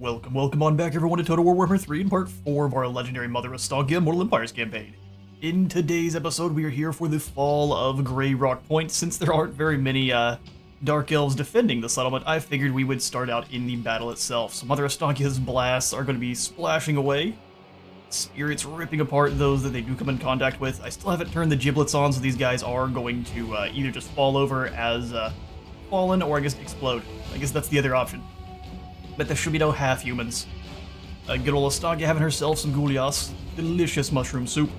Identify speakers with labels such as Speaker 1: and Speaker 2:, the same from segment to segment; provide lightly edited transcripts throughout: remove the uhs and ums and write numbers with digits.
Speaker 1: Welcome on back everyone to Total War Warhammer 3 in part 4 of our legendary Mother Ostankya Immortal Empires campaign. In today's episode, we are here for the fall of Grey Rock Point. Since there aren't very many Dark Elves defending the settlement, I figured we would start out in the battle itself. So Mother Ostankya's blasts are going to be splashing away, spirits ripping apart those that they do come in contact with. I still haven't turned the giblets on, so these guys are going to either just fall over as fallen, or I guess explode. I guess that's the other option. But there should be no half-humans. Good old Ostankya having herself some goulias, delicious mushroom soup.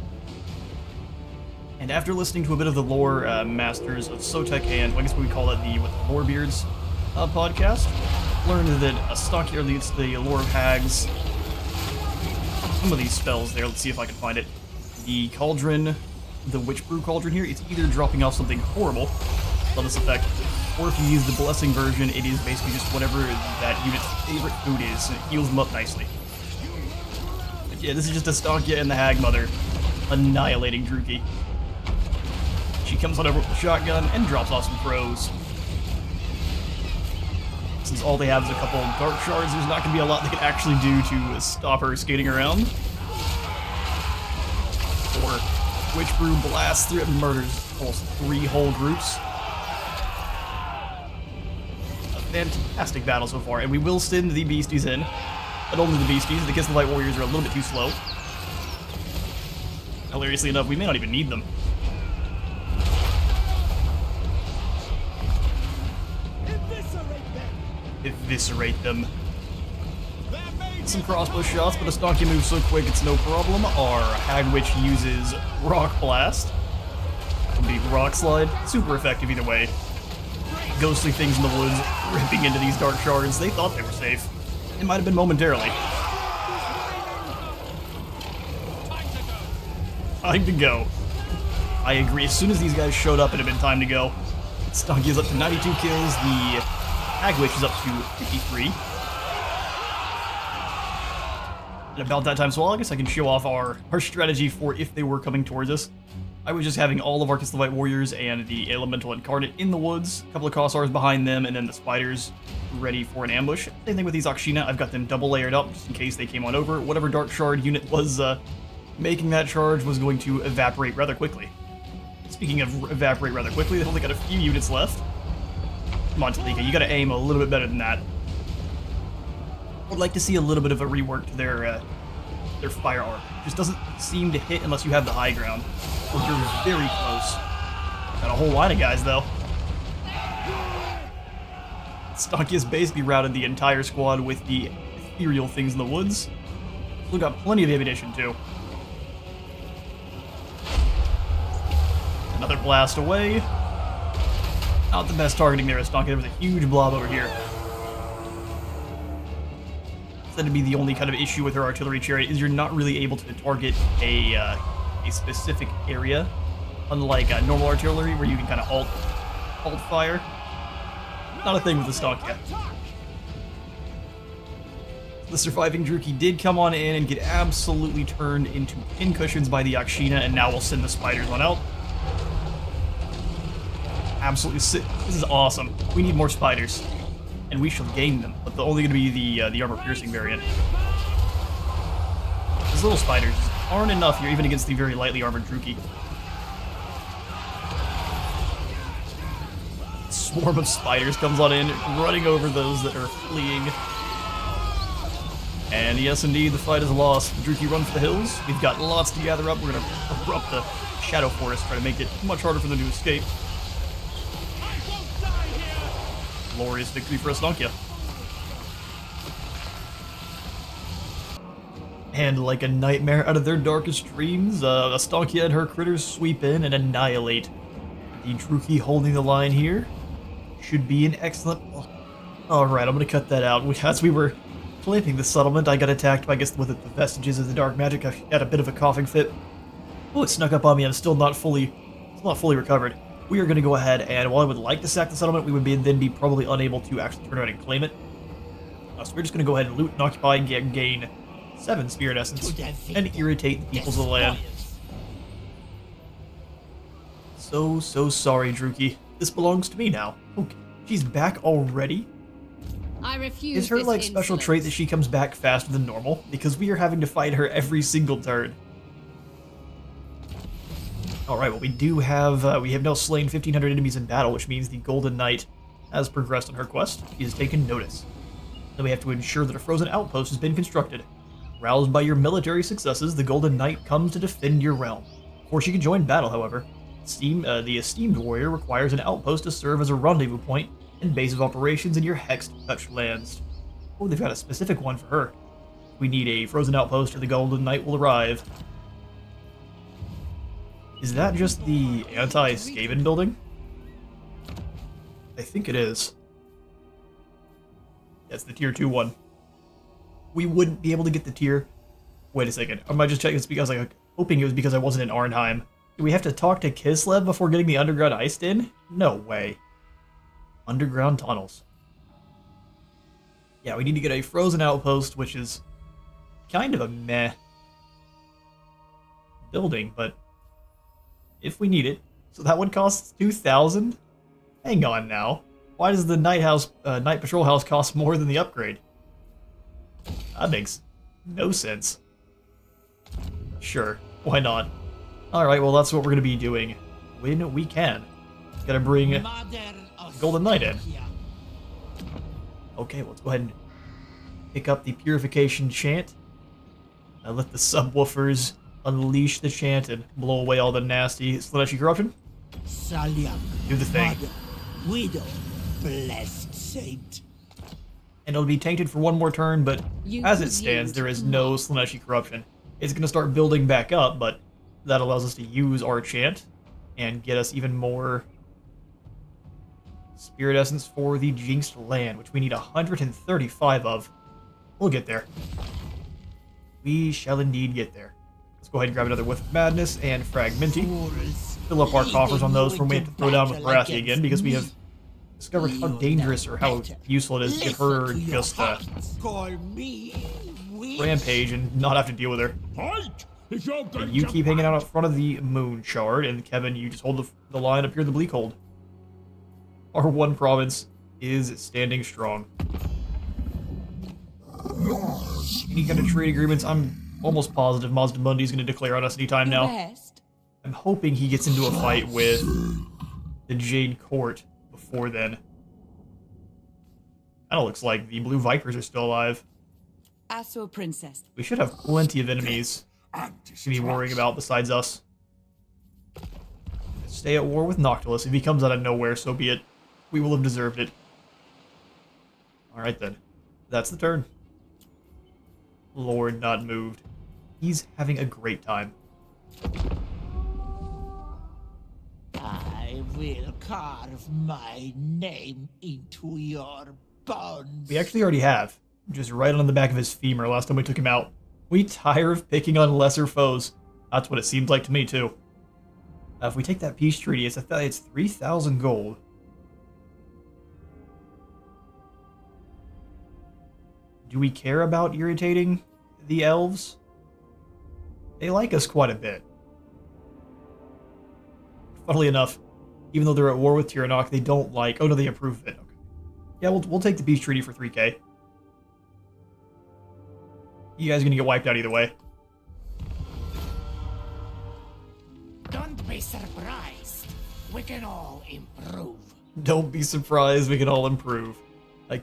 Speaker 1: And after listening to a bit of the lore masters of Sotek and, I guess we call it the Lorebeards podcast, learned that Ostankya leads the lore of hags. Some of these spells there, let's see if I can find it. The cauldron, the witch brew cauldron here, it's either dropping off something horrible, love this effect, or if you use the blessing version, it is basically just whatever that unit's favorite food is, and it heals them up nicely. But yeah, this is just Ostankya and the Hag Mother annihilating Druki. She comes on over with a shotgun and drops off some throws. Since all they have is a couple of dark shards, there's not going to be a lot they can actually do to stop her skating around. Or Witch Brew blasts through it and murders almost 3 whole groups. Fantastic battle so far, and we will send the beasties in, but only the beasties. The Kislev warriors are a little bit too slow. Hilariously enough, we may not even need them. Eviscerate them. Some crossbow shots, but Ostankya moves so quick it's no problem. Our Hag Witch uses Rock Blast. It'll be Rock Slide. Super effective either way. Ghostly things in the woods ripping into these dark shards. They thought they were safe. It might have been momentarily. Time to go. I agree. As soon as these guys showed up, it had been time to go. Ostankya's up to 92 kills. The Hag Witch is up to 53. And about that time, so I guess I can show off our strategy for if they were coming towards us. I was just having all of our Kislev warriors and the Elemental Incarnate in the woods, a couple of Kossars behind them, and then the spiders ready for an ambush. Same thing with these Akshina, I've got them double layered up just in case they came on over. Whatever Dark Shard unit was making that charge was going to evaporate rather quickly. Speaking of evaporate rather quickly, they've only got a few units left. Come on, Talika, you gotta aim a little bit better than that. Would like to see a little bit of a rework to their fire arc. Just doesn't seem to hit unless you have the high ground. Or you're very close. Got a whole line of guys, though. Ostankya's basically routed the entire squad with the ethereal things in the woods. Still got plenty of ammunition, too. Another blast away. Not the best targeting there, Ostankya. There was a huge blob over here. Said to be the only kind of issue with her artillery chariot is you're not really able to target a specific area, unlike normal artillery where you can kind of alt fire. Not a thing with Ostankya. The surviving Druki did come on in and get absolutely turned into pincushions by the Akshina, and now we'll send the spiders on out. Absolutely sick. This is awesome. We need more spiders. And we shall gain them, but they're only going to be the armor-piercing variant. These little spiders aren't enough here, even against the very lightly armored Druki. Swarm of spiders comes on in, running over those that are fleeing. And yes, indeed, the fight is lost. The Druki run for the hills. We've got lots to gather up. We're going to erupt the Shadow Forest, try to make it much harder for them to escape. Glorious victory for Ostankya. And like a nightmare out of their darkest dreams, Ostankya and her critters sweep in and annihilate the Druki holding the line here. Should be an excellent... Alright, I'm going to cut that out. As we were claiming the settlement, I got attacked by, I guess, with the vestiges of the dark magic. I had a bit of a coughing fit. Oh, it snuck up on me. I'm still not fully recovered. We are going to go ahead, and while I would like to sack the settlement, we would then be probably unable to actually turn around and claim it. So we're just going to go ahead and loot and occupy and gain 7 Spirit Essence and irritate the peoples of the land. So sorry, Druki. This belongs to me now. Okay, she's back already?
Speaker 2: I refuse.
Speaker 1: Is her,
Speaker 2: this
Speaker 1: like, special
Speaker 2: insolence.
Speaker 1: trait that she comes back faster than normal? Because we are having to fight her every single turn. Alright, well, we have now slain 1,500 enemies in battle, which means the Golden Knight has progressed on her quest. She has taken notice. Then we have to ensure that a frozen outpost has been constructed. Roused by your military successes, the Golden Knight comes to defend your realm. Before she can join battle, however, the esteemed warrior requires an outpost to serve as a rendezvous point and base of operations in your hexed touch lands. Oh, they've got a specific one for her. We need a frozen outpost or the Golden Knight will arrive. Is that just the anti-Skaven building? I think it is. That's the tier 2 one. We wouldn't be able to get the tier... Wait a second. I might just check this because I was hoping it was because I wasn't in Arnheim. Do we have to talk to Kislev before getting the underground iced in? No way. Underground tunnels. Yeah, we need to get a frozen outpost, which is kind of a meh building, but if we need it. So that one costs 2,000? Hang on now. Why does the night patrol house cost more than the upgrade? That makes no sense. Sure, why not? Alright, well that's what we're gonna be doing when we can. Gotta bring Golden Knight in. Okay, let's go ahead and pick up the Purification Chant. Let the subwoofers unleash the chant and blow away all the nasty Slaneshi corruption. Do the thing.
Speaker 3: Widow, blessed saint.
Speaker 1: And it'll be tainted for one more turn, but as it stands, there is no Slaneshi corruption. It's going to start building back up, but that allows us to use our chant and get us even more Spirit Essence for the Jinxed Land, which we need 135 of. We'll get there. We shall indeed get there. Let's go ahead and grab another Whiff of Madness and Fragmenty. Fill up our coffers on those for when we have to throw down with Barathi again, because we have discovered how dangerous or how useful it is to give her just rampage and not have to deal with her. And you keep hanging out up front of the Moon Shard, and Kevin, you just hold the line up here in the Bleakhold. Our one province is standing strong. Any kind of trade agreements, I'm almost positive Mazda Mundi is going to declare on us anytime now. I'm hoping he gets into a fight with the Jade Court before then. Kinda looks like the Blue Vipers are still alive.
Speaker 2: Asso Princess.
Speaker 1: We should have plenty of enemies to be worrying about besides us. Stay at war with Noctilus. If he comes out of nowhere, so be it. We will have deserved it. Alright then. That's the turn. Lord not moved. He's having a great time.
Speaker 3: I will carve my name into your bones.
Speaker 1: We actually already have. Just right on the back of his femur last time we took him out. We tire of picking on lesser foes. That's what it seems like to me, too. If we take that peace treaty, it's 3,000 gold. Do we care about irritating the elves? They like us quite a bit. Funnily enough, even though they're at war with Tyrannok, they don't like... Oh, no, they approve of it. Okay. Yeah, we'll take the peace treaty for 3k. You guys are gonna get wiped out either way.
Speaker 3: Don't be surprised. We can all improve.
Speaker 1: Don't be surprised, we can all improve.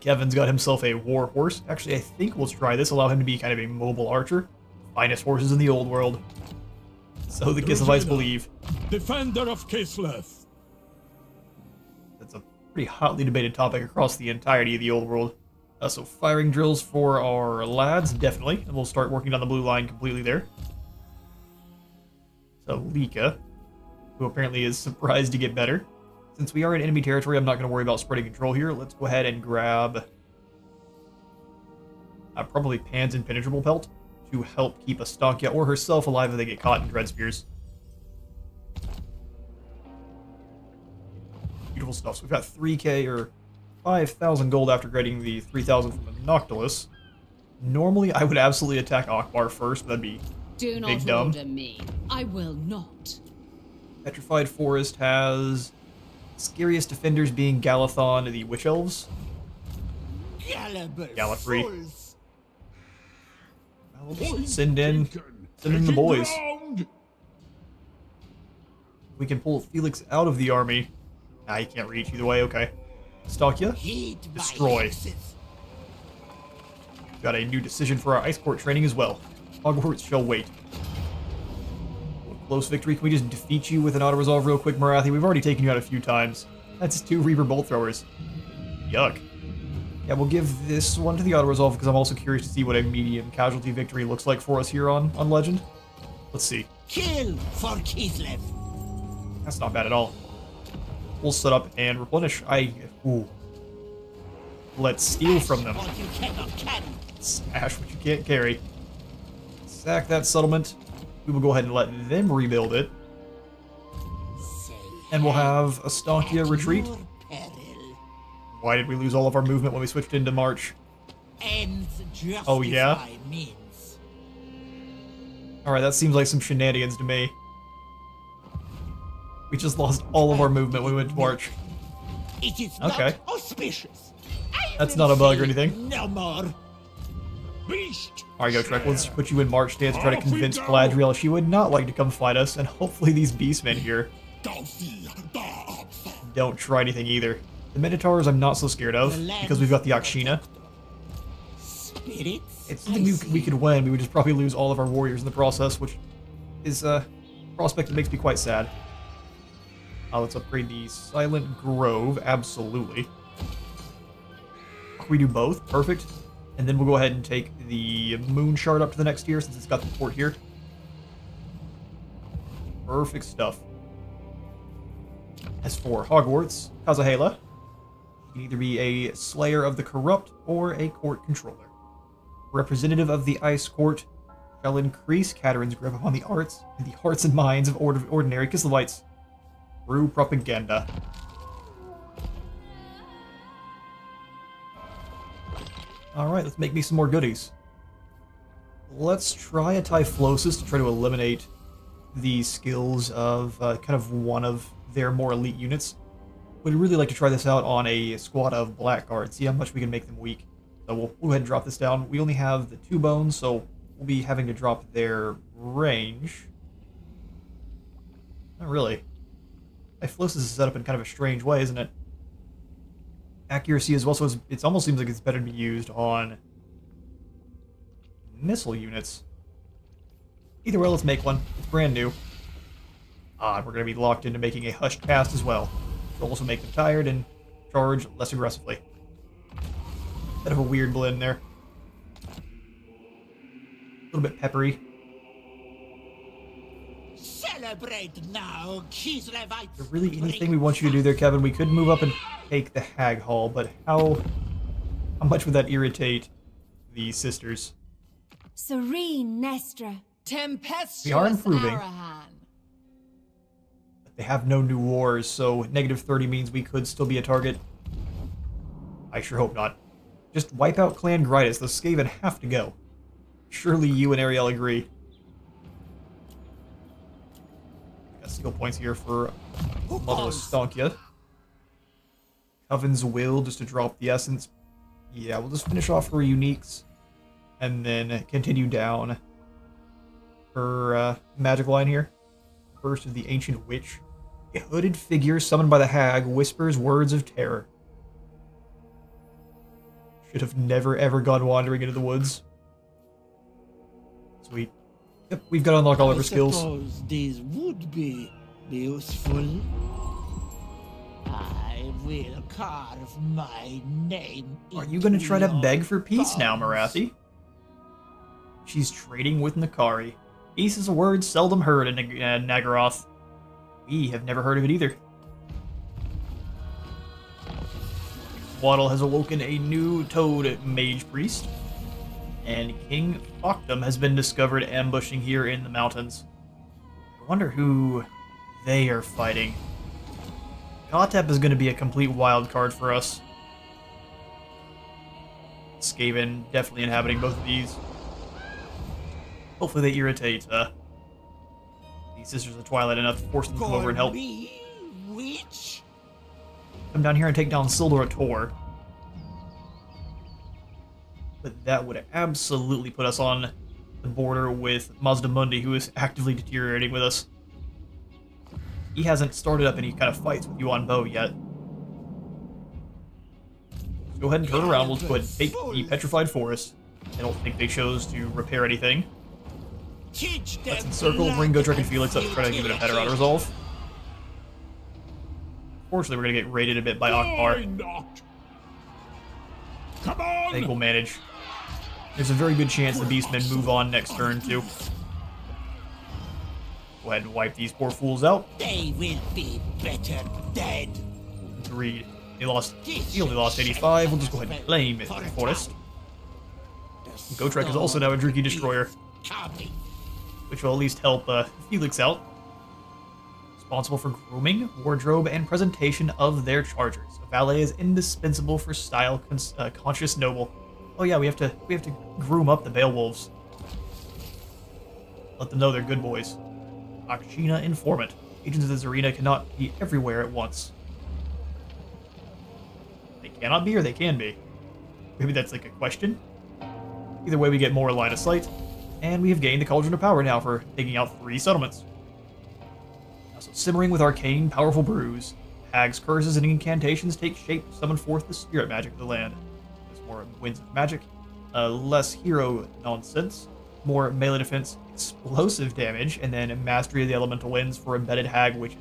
Speaker 1: Kevin's got himself a war horse. Actually, I think we'll try this. Allow him to be kind of a mobile archer. Finest horses in the old world. So the Kislevites believe.
Speaker 4: Defender of Kislev.
Speaker 1: That's a pretty hotly debated topic across the entirety of the old world. So firing drills for our lads, definitely. And we'll start working down the blue line completely there. So Lika, who apparently is surprised to get better. Since we are in enemy territory, I'm not going to worry about spreading control here. Let's go ahead and grab probably Pan's Impenetrable Pelt to help keep Ostankya or herself alive if they get caught in Dread Spears. Beautiful stuff. So we've got 3k or 5,000 gold after getting the 3,000 from the Noctilus. Normally, I would absolutely attack Akbar first. That'd be
Speaker 2: Do
Speaker 1: big
Speaker 2: not
Speaker 1: dumb.
Speaker 2: order me. I will not.
Speaker 1: Petrified Forest has scariest defenders being Galathon and the Witch Elves. Gallifrey.
Speaker 3: fools.
Speaker 1: I'll just send in the boys. We can pull Felix out of the army. Nah, he can't reach either way. Okay. Ostankya,
Speaker 3: Heed my
Speaker 1: destroy.
Speaker 3: axes.
Speaker 1: Got a new decision for our Ice Court training as well. Hogwarts shall wait. Close victory. Can we just defeat you with an auto-resolve real quick, Marathi? We've already taken you out a few times. That's 2 Reaver Bolt Throwers. Yuck. Yeah, we'll give this one to the auto-resolve because I'm also curious to see what a medium casualty victory looks like for us here on Legend. Let's see.
Speaker 3: Kill for Kislev.
Speaker 1: That's not bad at all. We'll set up and replenish. Ooh. Let's steal from them.
Speaker 3: What you cannot carry.
Speaker 1: Smash what you can't carry. Sack that settlement. We will go ahead and let them rebuild it. And we'll have Ostankya retreat.
Speaker 3: Your peril
Speaker 1: Why did we lose all of our movement when we switched into March?
Speaker 3: ends justify
Speaker 1: Oh, yeah?
Speaker 3: means.
Speaker 1: Alright, that seems like some shenanigans to me. We just lost all of our movement when we went to March.
Speaker 3: It is
Speaker 1: Okay.
Speaker 3: not auspicious. I
Speaker 1: That's
Speaker 3: will
Speaker 1: not a bug or
Speaker 3: say
Speaker 1: anything.
Speaker 3: No more.
Speaker 4: Beast!
Speaker 1: Alright, go Trek, let's put you in March stance to try to convince Galadriel she would not like to come fight us, and hopefully these beastmen here don't try anything either. The Minotaurs I'm not so scared of, because we've got the Akshina.
Speaker 3: Spirits.
Speaker 1: It's something we could win, we would just probably lose all of our warriors in the process, which is a prospect that makes me quite sad. Let's upgrade the Silent Grove, absolutely. We do both, perfect. And then we'll go ahead and take the Moon Shard up to the next tier since it's got the port here. Perfect stuff. As for Hogwarts, Kazahela, you can either be a Slayer of the Corrupt or a Court Controller. Representative of the Ice Court shall increase Katerin's grip upon the arts and the hearts and minds of ordinary Kislevites through propaganda. Alright, let's make me some more goodies. Let's try a Typhlosis to try to eliminate the skills of kind of one of their more elite units. Would really like to try this out on a squad of Blackguards, see how much we can make them weak. So we'll go ahead and drop this down. We only have the 2 bones, so we'll be having to drop their range. Not really. Typhlosis is set up in kind of a strange way, isn't it? Accuracy as well, so it almost seems like it's better to be used on missile units. Either way, let's make one. It's brand new. We're going to be locked into making a hushed cast as well. It'll also make them tired and charge less aggressively. Bit of a weird blend there. A little bit peppery.
Speaker 3: Celebrate now, Kislevites.
Speaker 1: Is there really anything we want you to do there, Kevin? We could move up and take the Hag Hall, but how much would that irritate the sisters?
Speaker 2: Serene Nestra.
Speaker 5: Tempestuous
Speaker 1: We are improving.
Speaker 5: Arahan.
Speaker 1: But they have no new wars, so negative 30 means we could still be a target. I sure hope not. Just wipe out Clan Grytus. Those Skaven have to go. Surely you and Ariel agree. Got skill points here for Mother Ostankya. Coven's Will, just to drop the essence. Yeah, we'll just finish off her uniques. And then continue down her magic line here. First of the Ancient Witch. A hooded figure summoned by the hag whispers words of terror. Should have never ever gone wandering into the woods. Sweet. Yep, we've got to unlock all of our skills.
Speaker 3: I suppose these would be useful. I will carve my name.
Speaker 1: Are you going to try to
Speaker 3: into
Speaker 1: beg
Speaker 3: your
Speaker 1: for peace now,
Speaker 3: bones.
Speaker 1: Marathi? She's trading with Nakari. Peace is a word seldom heard in Nagaroth. We have never heard of it either. Waddle has awoken a new Toad Mage Priest, and King Octum has been discovered ambushing here in the mountains. I wonder who they are fighting. Kotep is going to be a complete wild card for us. Skaven definitely inhabiting both of these. Hopefully they irritate the Sisters of Twilight enough to force them to come over and help.
Speaker 3: Me, witch?
Speaker 1: Come down here and take down Sildor Tor. but that would absolutely put us on the border with Mazdamundi, who is actively deteriorating with us. He hasn't started up any kind of fights with Yuan Bo yet. Go ahead and turn around. We'll go ahead and take the Petrified Forest. I don't think they chose to repair anything. Let's encircle, bring Gotrek and Felix up to try to give it a better auto-resolve. Unfortunately, we're going to get raided a bit by Akbar.
Speaker 4: Come on!
Speaker 1: I think we'll manage. There's a very good chance the Beastmen move on next turn, too. Go ahead and wipe these poor fools out.
Speaker 3: They will be better dead.
Speaker 1: Agreed. He only lost 85. We'll just go ahead and claim it for the forest. Gotrek is also now a Drinky Destroyer, which will at least help Felix out. Responsible for grooming, wardrobe, and presentation of their chargers. A valet is indispensable for style conscious noble. Oh yeah, we have to groom up the Beowulfs. Let them know they're good boys. Akshina Informant. Agents of this arena cannot be everywhere at once. They cannot be, or they can be. Maybe that's like a question. Either way, we get more line of sight, and we have gained the Cauldron of Power now for taking out 3 settlements. So simmering with arcane, powerful brews, hags, curses, and incantations take shape to summon forth the spirit magic of the land. There's more winds of magic, less hero nonsense, more melee defense, explosive damage, and then mastery of the elemental winds for embedded hag witches.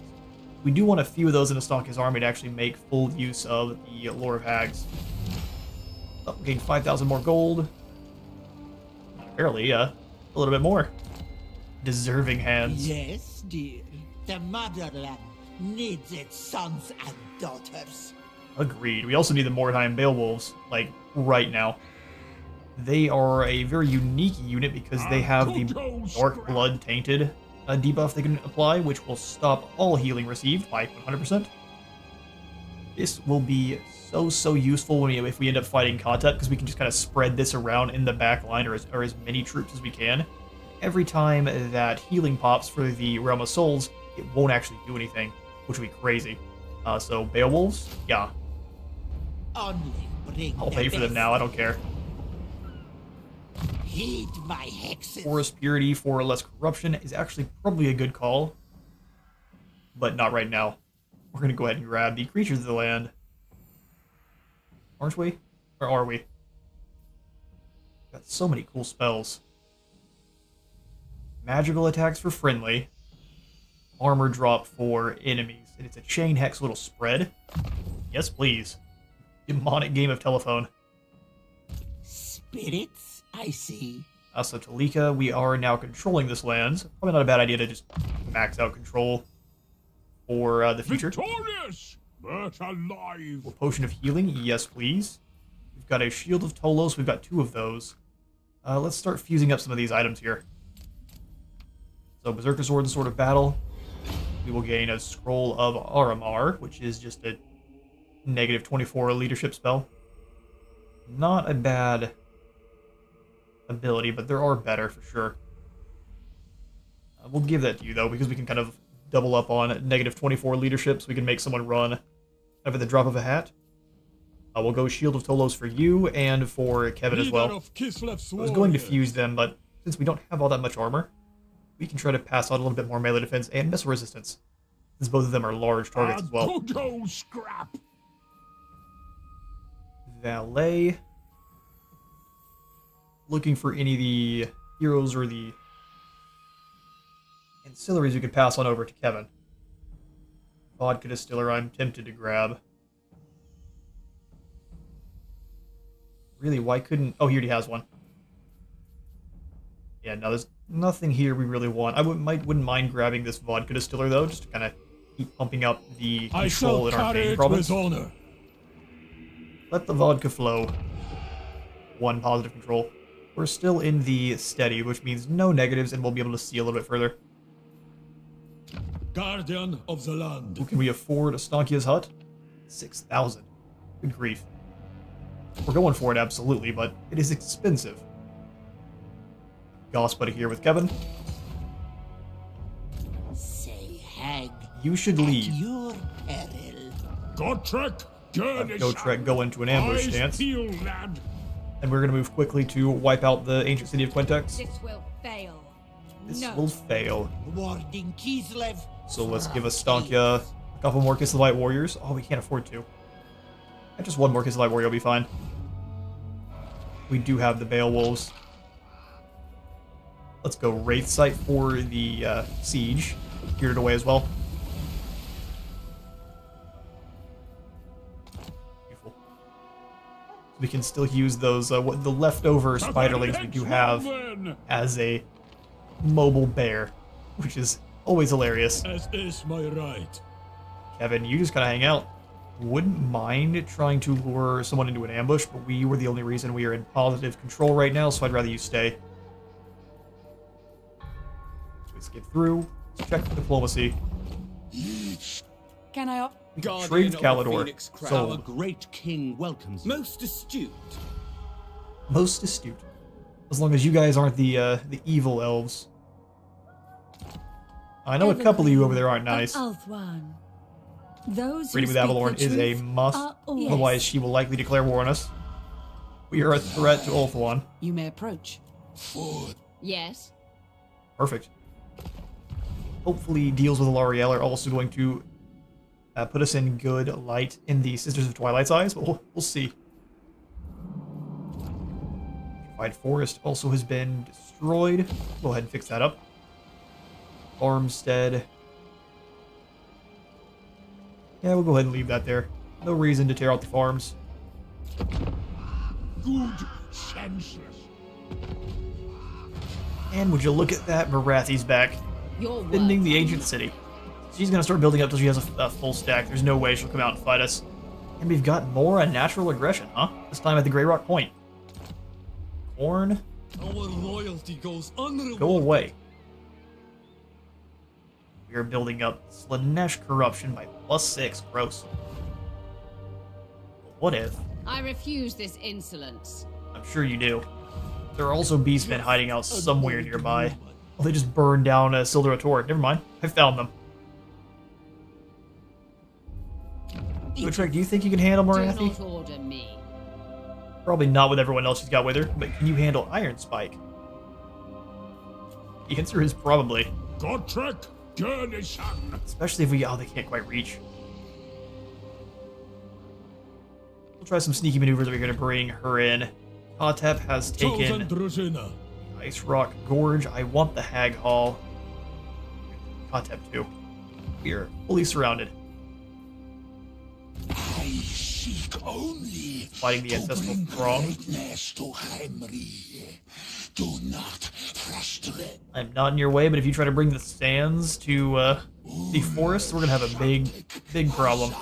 Speaker 1: We do want a few of those in Ostankya's army to actually make full use of the lore of hags. Oh, we gained 5,000 more gold. Apparently, a little bit more. Deserving hands.
Speaker 3: Yes, dear. The motherland needs its sons and daughters.
Speaker 1: Agreed. We also need the Mordheim Beowulfs, like, right now. They are a very unique unit because they have the Dark Blood Tainted debuff they can apply, which will stop all healing received by 100%. This will be so useful when if we end up fighting Kata, because we can just kind of spread this around in the back line, or as many troops as we can. Every time that healing pops for the Realm of Souls, it won't actually do anything, which would be crazy. So Beowulfs, yeah. I'll pay for them now, I don't care.
Speaker 3: Heed my hexes.
Speaker 1: Forest Purity for less corruption is actually probably a good call, but not right now. We're going to go ahead and grab the Creatures of the Land. Aren't we? Or are we? Got so many cool spells. Magical attacks for friendly. Armor drop for enemies. And it's a chain hex little spread. Yes, please. Demonic game of telephone.
Speaker 3: Spirits, I see.
Speaker 1: So Talika, we are now controlling this land. Probably not a bad idea to just max out control for the future.
Speaker 4: Victorious, but alive.
Speaker 1: A potion of healing, yes please. We've got a shield of Tolos, we've got 2 of those. Let's start fusing up some of these items here. So Berserker Sword and Sword of Battle. We will gain a Scroll of Aramar, which is just a negative 24 leadership spell. Not a bad ability, but there are better for sure. We'll give that to you though, because we can kind of double up on negative 24 leadership, so we can make someone run over the drop of a hat. We'll go Shield of Tolos for you and for Kevin as well. I was going to fuse them, but since we don't have all that much armor, we can try to pass on a little bit more melee defense and missile resistance, since both of them are large targets as well.
Speaker 4: Scrap.
Speaker 1: Valet. Looking for any of the heroes or the ancillaries we could pass on over to Kevin. Vodka Distiller I'm tempted to grab. Really, why couldn't... Oh, he already has one. Yeah, no, there's nothing here we really want. I wouldn't mind grabbing this Vodka Distiller, though, just to kind of keep pumping up the control in our main province. Let the vodka flow. 1 positive control. We're still in the steady, which means no negatives, and we'll be able to see a little bit further.
Speaker 4: Guardian of the land.
Speaker 1: Ooh, can we afford Ostankya's hut? 6,000. Good grief. We're going for it, absolutely, but it is expensive. Goss buddy here with Kevin.
Speaker 3: Say, hag,
Speaker 1: You should leave.
Speaker 3: your peril.
Speaker 4: Gotrek,
Speaker 1: Gotrek go into an ambush stance.
Speaker 4: Feel, lad.
Speaker 1: And we're going to move quickly to wipe out the ancient city of Quintex.
Speaker 2: This will fail.
Speaker 1: This
Speaker 2: No.
Speaker 1: will fail.
Speaker 3: Warding Kislev.
Speaker 1: So let's give Ostankya a couple more Kislevite warriors. Oh, we can't afford to. And just one more Kislevite warrior will be fine. We do have the Beowulfs. Let's go Wraith Site for the siege. Geared away as well. Beautiful. We can still use those what the leftover spiderlings we do have as a mobile bear, which is always hilarious.
Speaker 4: As is my right.
Speaker 1: Kevin, you just gotta hang out. Wouldn't mind trying to lure someone into an ambush, but we were the only reason we are in positive control right now, so I'd rather you stay. Let's get through. Let's check diplomacy.
Speaker 2: Can I op?
Speaker 1: Trade Calidor.
Speaker 5: Our
Speaker 1: Sold.
Speaker 5: great king welcomes you. Most astute.
Speaker 1: Most astute. As long as you guys aren't the evil elves. I know a couple of you over there aren't nice.
Speaker 2: Ulthuan. Those
Speaker 1: Treaty
Speaker 2: who
Speaker 1: with
Speaker 2: speak
Speaker 1: Avalorn
Speaker 2: the
Speaker 1: is a
Speaker 2: truth
Speaker 1: must,
Speaker 2: are always-
Speaker 1: otherwise she will likely declare war on us. We are a threat to Ulthuan.
Speaker 2: You may approach. Yes.
Speaker 1: Perfect. Hopefully deals with L'Oreal are also going to put us in good light in the Sisters of Twilight's eyes, but we'll see. White Forest also has been destroyed. Go ahead and fix that up. Farmstead. Yeah, we'll go ahead and leave that there. No reason to tear out the farms.
Speaker 4: Good senseless.
Speaker 1: And would you look at that, Marathi's back.
Speaker 2: Your
Speaker 1: Defending
Speaker 2: word.
Speaker 1: the ancient city. She's gonna start building up till she has a full stack. There's no way she'll come out and fight us. And we've got more unnatural aggression, huh? This time at the Grey Rock Point. Corn,
Speaker 5: Our loyalty goes unrewarded.
Speaker 1: go away. We are building up Slanesh corruption by +6. Gross. But what if?
Speaker 2: I refuse this insolence.
Speaker 1: I'm sure you do. There are also beastmen hiding out somewhere nearby. Well, they just burned down Sildur. Never mind. I found them. Utrecht, do you think you can handle
Speaker 2: Do
Speaker 1: Morathi?
Speaker 2: not order me.
Speaker 1: Probably not with everyone else she's got with her, but can you handle Iron Spike? The answer is probably.
Speaker 4: Gotrek Gurnishan.
Speaker 1: Especially if we... Oh, they can't quite reach. We'll try some sneaky maneuvers that we're going to bring her in. Kotep has taken
Speaker 4: Drużyna.
Speaker 1: Ice Rock Gorge. I want the Hag Hall. Kotep too. We are fully surrounded.
Speaker 3: I seek only
Speaker 1: Fighting the ancestral throng.
Speaker 3: greatness to Heimri. Do not frustrate.
Speaker 1: I'm not in your way, but if you try to bring the sands to the forest, we're gonna have a big problem.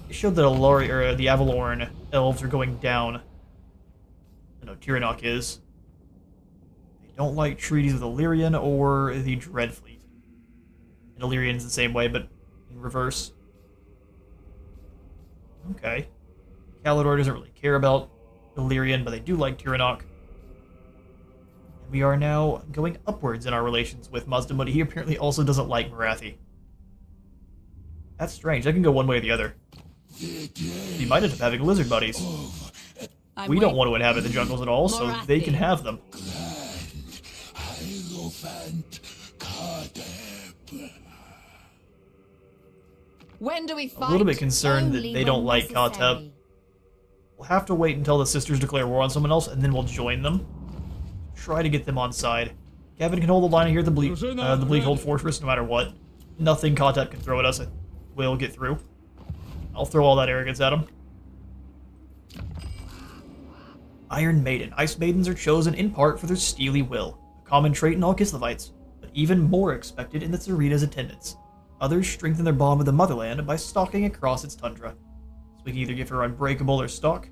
Speaker 1: It showed that the Avalorn elves are going down. I know Tyrannok is. They don't like treaties with Illyrian or the Dreadfleet. And Illyrian's the same way, but in reverse. Okay. Calidor doesn't really care about Illyrian, but they do like Tyrannok. And we are now going upwards in our relations with Mazdamud. He apparently also doesn't like Morathi. That's strange. That can go one way or the other. He might end up having lizard buddies. We don't want to inhabit the jungles at all, so they can have them.
Speaker 2: When do we fight?
Speaker 1: A little bit concerned that they don't like Kotep. We'll have to wait until the sisters declare war on someone else, and then we'll join them. Try to get them on side. Gavin can hold the line here at the Bleakhold Fortress no matter what. Nothing Kotep can throw at us will get through. I'll throw all that arrogance at him. Iron Maiden. Ice Maidens are chosen in part for their steely will, a common trait in all Kislevites, but even more expected in the Tsarena's attendants. Others strengthen their bond with the motherland by stalking across its tundra. So we can either give her Unbreakable or Stalk.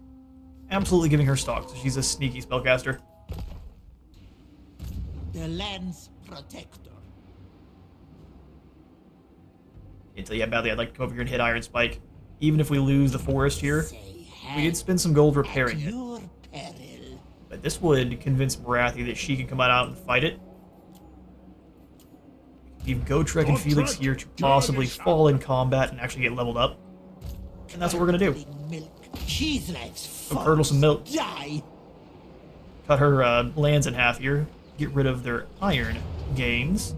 Speaker 1: Absolutely giving her Stalk, so she's a sneaky spellcaster.
Speaker 3: The land's protector.
Speaker 1: Can't tell you how badly I'd like to come over here and hit Iron Spike. Even if we lose the forest here, we did spend some gold repairing it.
Speaker 3: Your peril.
Speaker 1: But this would convince Morathi that she can come out and fight it. Leave Gotrek and Felix here to possibly fall in combat and actually get leveled up. And that's what we're gonna do.
Speaker 3: Milk. Kislev's
Speaker 1: Go curdle some milk.
Speaker 3: Die.
Speaker 1: cut her lands in half here, get rid of their iron gains.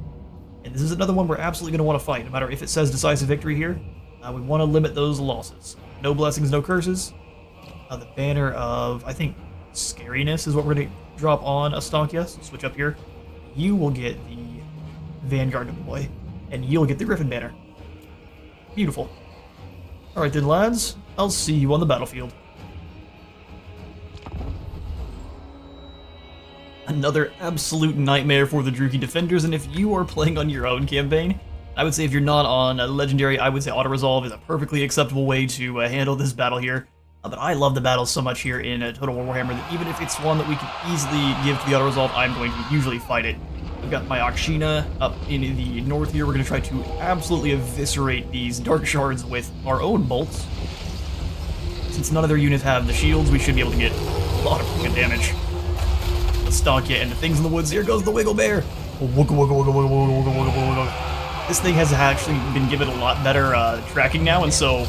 Speaker 1: And this is another one we're absolutely going to want to fight, no matter if it says decisive victory here. We want to limit those losses. No blessings, no curses. The banner of, I think, scariness is what we're going to drop on Ostankya. So switch up here. You will get the Vanguard deploy, and you'll get the Griffin banner. Beautiful. Alright then, lads. I'll see you on the battlefield. Another absolute nightmare for the Druchii defenders, and if you are playing on your own campaign, I would say if you're not on a legendary, I would say auto-resolve is a perfectly acceptable way to handle this battle here. But I love the battles so much here in Total War Warhammer that even if it's one that we can easily give to the auto-resolve, I'm going to usually fight it. We've got my Akshina up in the north here. We're going to try to absolutely eviscerate these Dark Shards with our own bolts. Since none of their units have the shields, we should be able to get a lot of fucking damage. Ostankya and the things in the woods. Here goes the Wiggle Bear. This thing has actually been given a lot better tracking now, and so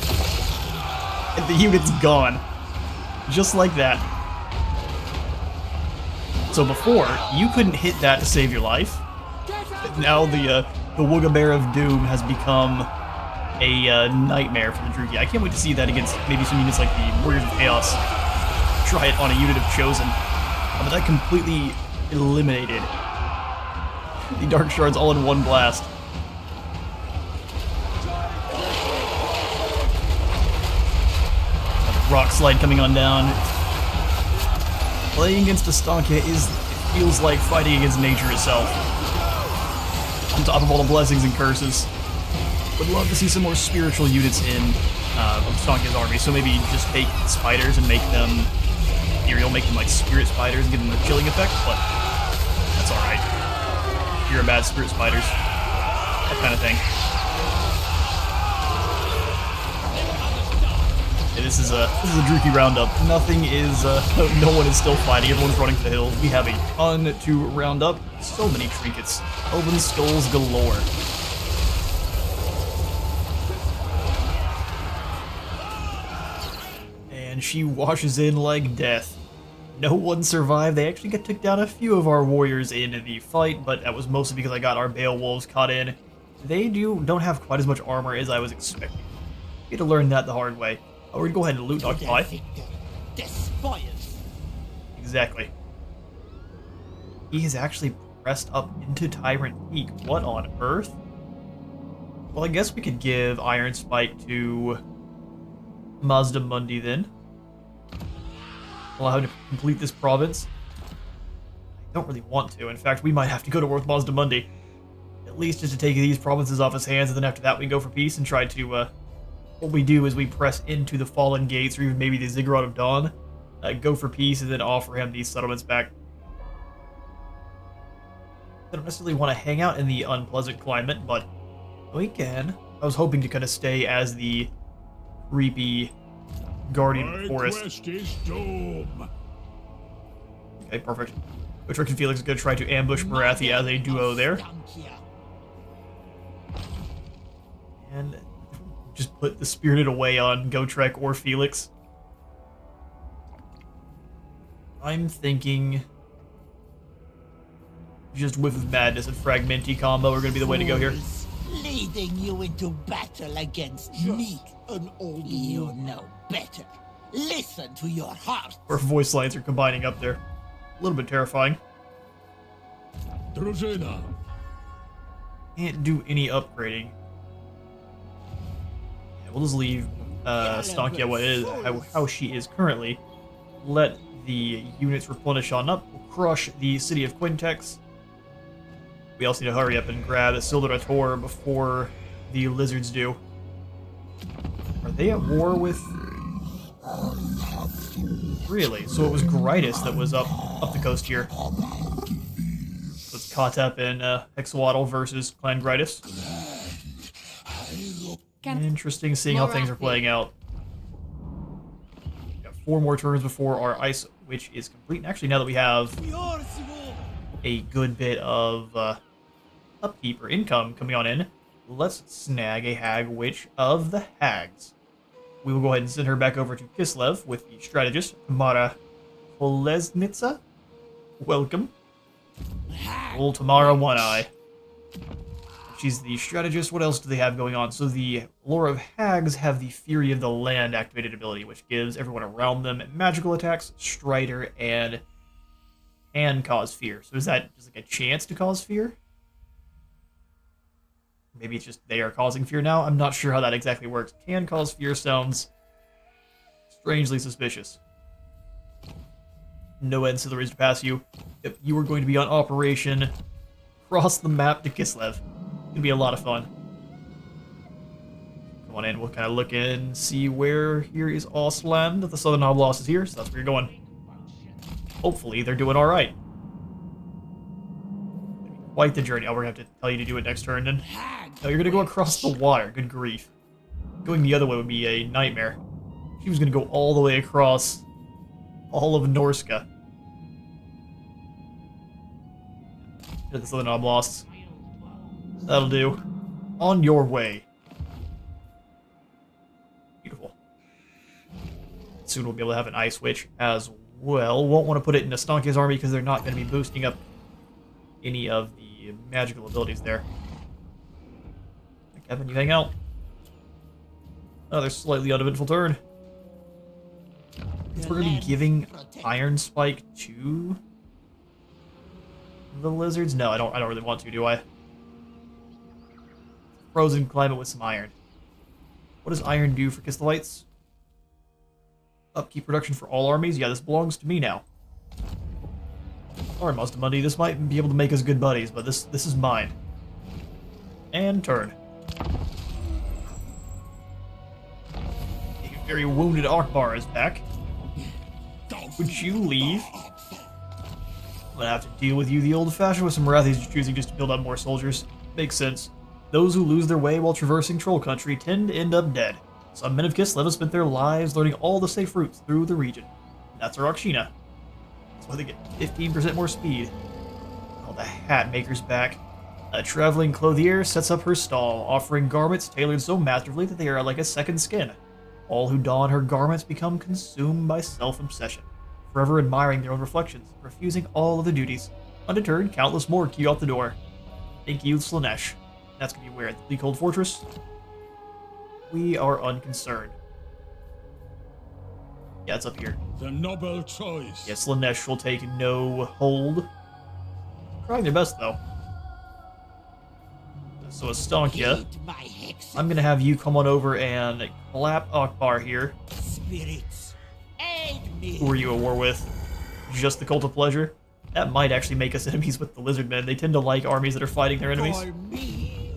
Speaker 1: the unit's gone. Just like that. So before, you couldn't hit that to save your life. Now the Wooga Bear of Doom has become a nightmare for the Druchii. I can't wait to see that against maybe some units like the Warriors of Chaos. Try it on a unit of Chosen. But that completely eliminated the Dark Shards all in one blast. Rock slide coming on down. Playing against Ostankya it feels like fighting against nature itself. On top of all the blessings and curses. Would love to see some more spiritual units in Ostankya's army, so maybe just take spiders and make them ethereal, make them like spirit spiders and give them the chilling effect, but that's alright. You're a bad spirit spiders. That kind of thing. Yeah, this is a Druchii roundup. Nothing is, no one is still fighting. Everyone's running for the hills. We have a ton to round up. So many trinkets. Elven skulls galore. And she washes in like death. No one survived. They actually took down a few of our warriors in the fight, but that was mostly because I got our Beowulfs caught in. They don't have quite as much armor as I was expecting. We had to learn that the hard way. We're gonna go ahead and loot Occupy. Exactly. He has actually pressed up into Tyrant Peak. What on earth? Well, I guess we could give Iron Spike to Mazda Mundi then. Allow him to complete this province. I don't really want to. In fact, we might have to go to war with Mazda Mundi. At least just to take these provinces off his hands, and then after that we go for peace and try to, what we do is we press into the Fallen Gates, or even maybe the Ziggurat of Dawn, go for peace, and then offer him these settlements back. I don't necessarily want to hang out in the unpleasant climate, but we can. I was hoping to kind of stay as the creepy guardian of the forest. Okay, perfect. Gotrek and Felix is going to try to ambush Barathi as a duo there. And just put the Spirited away on Gotrek or Felix. I'm thinking just Whiff of Madness and Fragmenti combo are going to be the way to go here.
Speaker 3: Leading you into battle against me, and all you know better. Listen to your heart.
Speaker 1: Our voice lines are combining up there. A little bit terrifying.
Speaker 4: Drużyna.
Speaker 1: Can't do any upgrading. Yeah, we'll just leave Ostankya what is how she is currently. Let the units replenish on up. We'll crush the city of Quintex. We also need to hurry up and grab Silverator before the lizards do. Are they at war with... Really? So it was Grytus that was up the coast here. So it's Katep and Hexawaddle versus Clan Grytus. Interesting seeing how things are playing out. Got 4 more turns before our Ice Witch is complete. And actually, now that we have a good bit of upkeep or income coming on in, let's snag a Hag Witch of the Hags. We will go ahead and send her back over to Kislev with the strategist, Mara Polesnitsa. Welcome. Old Tamara One-Eye. She's the strategist. What else do they have going on? So the Lore of Hags have the Fury of the Land activated ability, which gives everyone around them magical attacks, Strider, and can cause fear. So is that just like a chance to cause fear? Maybe it's just they are causing fear now? I'm not sure how that exactly works. Can cause fear sounds strangely suspicious. No ancillaries to pass you. If you are going to be on operation, cross the map to Kislev. It's gonna be a lot of fun. Come on in, we'll kind of look in, see where here is Ostland. The Southern Oblast is here, so that's where you're going. Hopefully, they're doing alright. Quite the journey. Oh, we're gonna have to tell you to do it next turn then. No, you're gonna go across the water. Good grief. Going the other way would be a nightmare. She was gonna go all the way across all of Norska. To the Southern Oblasts. That'll do. On your way. Beautiful. Soon we'll be able to have an Ice Witch as well. Won't want to put it in Ostankya's army because they're not going to be boosting up any of the magical abilities there. Kevin, you hang out. Another slightly uneventful turn. We're going to be giving Iron Spike to the lizards? No, I don't really want to, do I? Frozen climate with some iron. What does iron do for Kislevites? Upkeep production for all armies? Yeah, this belongs to me now. Sorry, Mustamundi, this might be able to make us good buddies, but this is mine. And turn. A very wounded Akbar is back. Would you leave? I'm gonna have to deal with you the old-fashioned with some Marathis choosing just to build up more soldiers. Makes sense. Those who lose their way while traversing Troll Country tend to end up dead. Some men of Kislev have spent their lives learning all the safe routes through the region. That's our Akshina. That's why they get 15% more speed. Oh, the hat maker's back. A traveling clothier sets up her stall, offering garments tailored so masterfully that they are like a second skin. All who don her garments become consumed by self-obsession, forever admiring their own reflections, refusing all other duties. Undeterred, countless more queue out the door. Thank you, Slanesh. That's going to be where? At the Bleakhold Fortress? We are unconcerned. Yeah, it's up here.
Speaker 4: The noble choice.
Speaker 1: Yes, Slanesh will take no hold. Trying their best, though. So, Ostankya, I'm going to have you come on over and clap Akbar here.
Speaker 3: Spirits, aid me.
Speaker 1: Who are you at war with? Just the Cult of Pleasure? That might actually make us enemies with the Lizard Men. They tend to like armies that are fighting their enemies.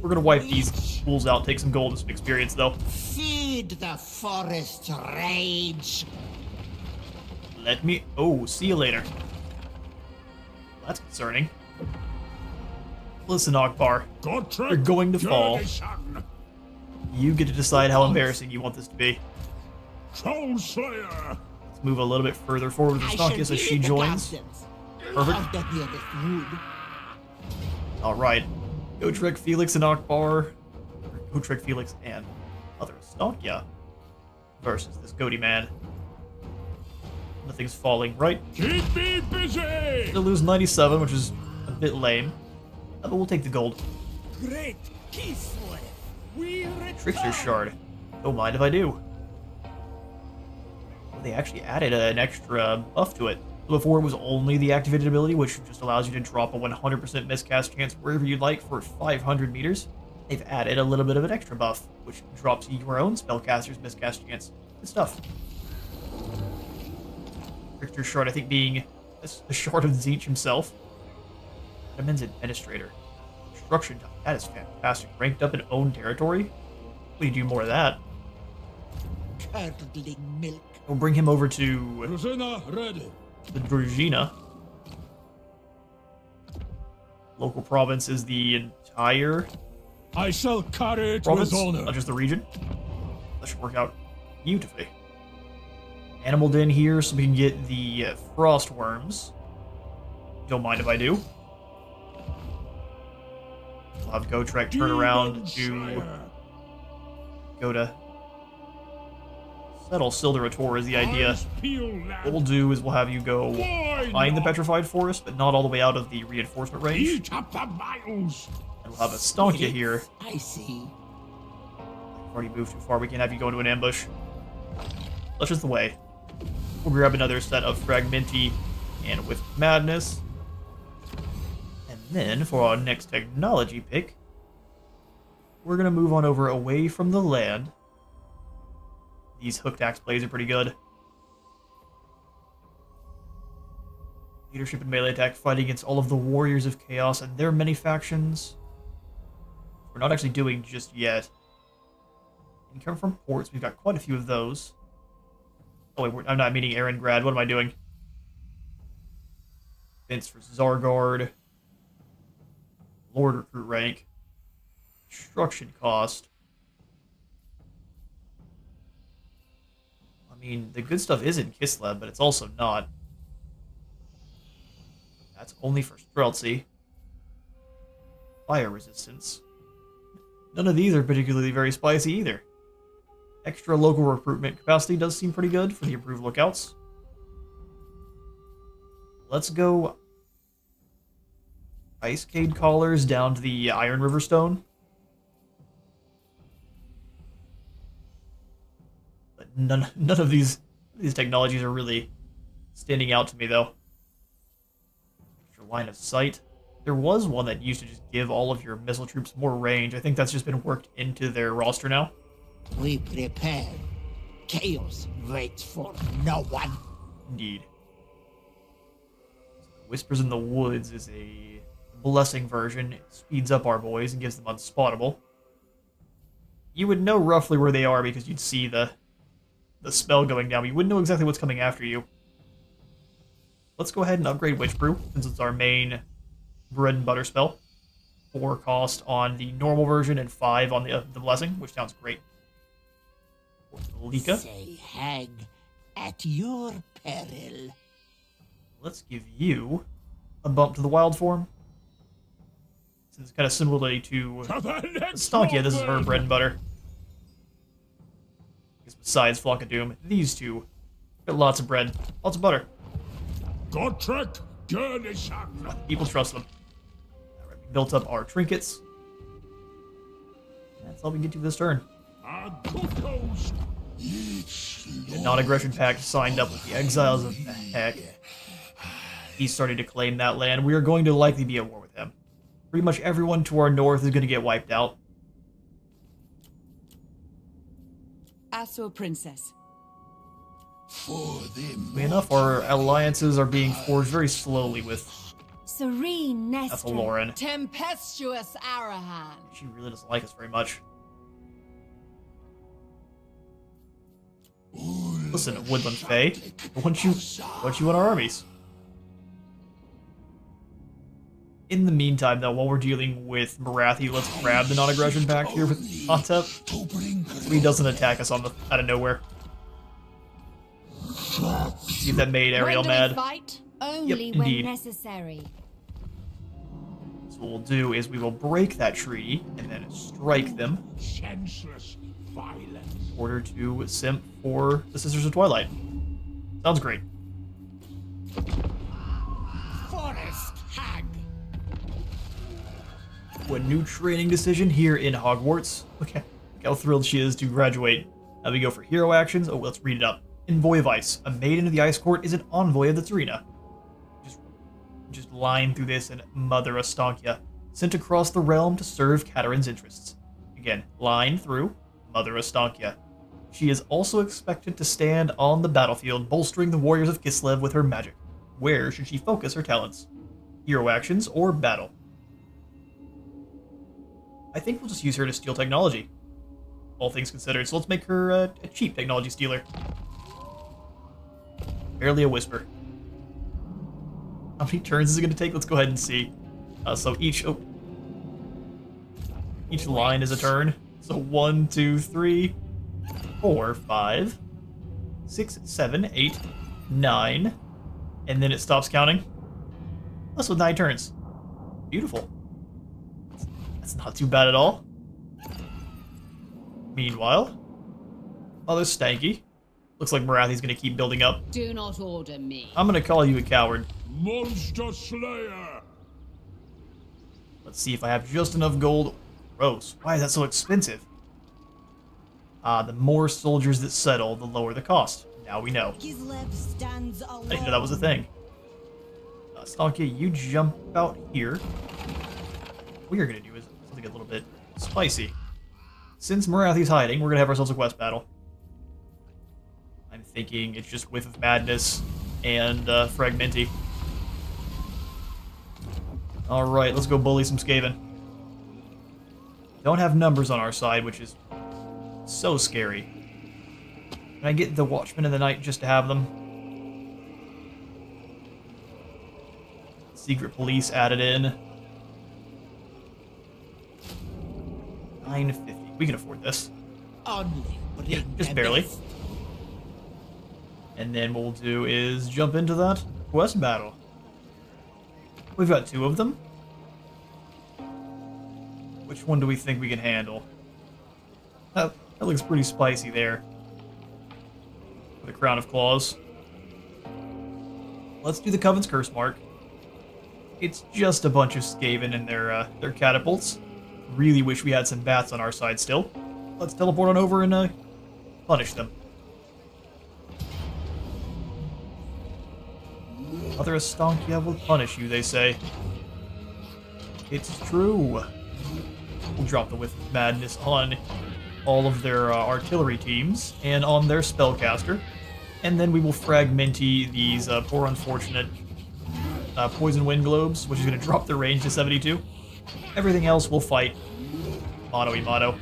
Speaker 1: We're gonna wipe these fools out, take some gold and some experience, though.
Speaker 3: Feed the forest rage.
Speaker 1: Let me... Oh, see you later. That's concerning. Listen, Akbar. You're going to fall. You get to decide how embarrassing you want this to be.
Speaker 4: Troll Slayer.
Speaker 1: Let's move a little bit further forward with Ostankya as she joins. Perfect. Alright. Gotrek, Felix, and Akbar. Gotrek, Felix, and other Ostankya versus this Goaty man. Nothing's falling right.
Speaker 4: Keep me busy.
Speaker 1: They lose 97, which is a bit lame. But we'll take the gold.
Speaker 3: Great Kislev, we return.
Speaker 1: Trickster Shard. Don't mind if I do. Well, they actually added an extra buff to it. Before it was only the activated ability, which just allows you to drop a 100% miscast chance wherever you'd like for 500 meters. They've added a little bit of an extra buff, which drops your own spellcaster's miscast chance. Good stuff. Trickster Shard, I think, being a shard of Zeech himself. Admin's Administrator. Construction time. That is fantastic. Ranked up in own territory? We do more of that.
Speaker 3: Curdling milk.
Speaker 1: We'll bring him over to
Speaker 4: Rosina ready.
Speaker 1: the Druzhina. Local province is the entire
Speaker 4: I shall carry it
Speaker 1: province,
Speaker 4: with honor.
Speaker 1: not just the region. That should work out beautifully. Animal Den here, so we can get the frost worms. Don't mind if I do. We'll have Gotrek turn around to go to settle Silderator is the idea. What we'll do is we'll have you go behind the petrified forest, but not all the way out of the reinforcement range.
Speaker 4: Eat up the vitals.
Speaker 1: And we'll have a Ostankya here.
Speaker 3: I see.
Speaker 1: I've already moved too far. We can't have you go into an ambush. That's just the way. We'll grab another set of Fragmenti and with Madness. And then, for our next technology pick, we're going to move on over away from the land. These hooked axe blades are pretty good. Leadership and melee attack, fight against all of the warriors of chaos and their many factions. We're not actually doing just yet. Income from ports, we've got quite a few of those. Oh wait, I'm not meaning Erengrad, what am I doing? Vince for Zargard. Lord recruit rank. Construction cost. I mean, the good stuff is in Kislev, but it's also not. That's only for Streltsy. Fire resistance. None of these are particularly very spicy either. Extra local recruitment capacity does seem pretty good for the improved lookouts. Let's go Icecade Callers down to the Iron River Stone. But none of these technologies are really standing out to me, though. Extra line of sight. There was one that used to just give all of your missile troops more range. I think that's just been worked into their roster now.
Speaker 3: We prepare. Chaos waits for no one.
Speaker 1: Indeed. Whispers in the Woods is a blessing version. It speeds up our boys and gives them unspottable. You would know roughly where they are because you'd see the spell going down, but you wouldn't know exactly what's coming after you. Let's go ahead and upgrade Witch Brew, since it's our main bread and butter spell. 4 cost on the normal version and 5 on the blessing, which sounds great. Lika.
Speaker 3: Say hag at your peril.
Speaker 1: Let's give you a bump to the wild form. Since kind of similarly to Ostankya, this is her bread and butter. Because besides Flock of Doom, these two get lots of bread, lots of butter.
Speaker 4: Gotrek Gurnishan.
Speaker 1: People trust them. Alright, we built up our trinkets. That's all we can get to this turn. The non-aggression pact signed up with the Exiles of the Heck. He's starting to claim that land. We are going to likely be at war with him. Pretty much everyone to our north is going to get wiped out.
Speaker 2: Asur Princess.
Speaker 1: Funny enough, our alliances are being forged very slowly with
Speaker 6: Serene Nestor.
Speaker 1: Lauren.
Speaker 2: Tempestuous Arahan.
Speaker 1: She really doesn't like us very much. Listen, Woodland Fae, want you in our armies. In the meantime, though, while we're dealing with Marathi, let's grab the non-aggression pact here with Hotep, so he doesn't attack us out of nowhere. See if that made Ariel mad.
Speaker 6: Fight? Only
Speaker 1: Yep,
Speaker 6: when
Speaker 1: indeed.
Speaker 6: necessary.
Speaker 1: So what we'll do is we will break that treaty and then strike them
Speaker 4: Senseless violence.
Speaker 1: in order to simp for the Sisters of Twilight. Sounds great.
Speaker 3: Forest hag.
Speaker 1: A new training decision here in Hogwarts. Look how thrilled she is to graduate. Now we go for hero actions. Oh, let's read it up. Envoy of Ice. A maiden of the Ice Court is an envoy of the Tsarina. Just line through this and Mother Ostankya. Sent across the realm to serve Katarin's interests. Again, line through Mother Ostankya. She is also expected to stand on the battlefield, bolstering the warriors of Kislev with her magic. Where should she focus her talents? Hero actions or battle? I think we'll just use her to steal technology. All things considered, so let's make her a cheap technology stealer. Barely a whisper. How many turns is it going to take? Let's go ahead and see. So each line is a turn. So 1, 2, 3, 4, 5, 6, 7, 8, 9, and then it stops counting. That's with 9 turns. Beautiful. That's not too bad at all. Meanwhile, Mother Stanky Looks like Marathi's gonna keep building up.
Speaker 2: Do not order me.
Speaker 1: I'm gonna call you a coward.
Speaker 4: Monster Slayer!
Speaker 1: Let's see if I have just enough gold. Gross. Why is that so expensive? The more soldiers that settle, the lower the cost. Now we know.
Speaker 6: Kislev stands alone.
Speaker 1: I didn't know that was a thing. Ostankya, you jump out here. What we're gonna do is something a little bit spicy. Since Marathi's hiding, we're gonna have ourselves a quest battle. I'm thinking it's just Whiff of Madness and Fragmenti. Alright, let's go bully some Skaven. Don't have numbers on our side, which is so scary. Can I get the Watchmen of the Night just to have them? Secret Police added in. 950. We can afford this.
Speaker 3: Only
Speaker 1: Yeah, just barely. And then what we'll do is jump into that quest battle. We've got 2 of them. Which one do we think we can handle? That looks pretty spicy there. For the Crown of Claws. Let's do the Coven's CURSEMARK. It's just a bunch of Skaven and their catapults. Really wish we had some bats on our side still. Let's teleport on over and punish them. Mother Ostankya will punish you, they say. It's true. We'll drop the Whiff of Madness on all of their artillery teams and on their spellcaster. And then we will fragmenti these poor unfortunate Poison Wind Globes, which is going to drop their range to 72. Everything else will fight motto-y-motto.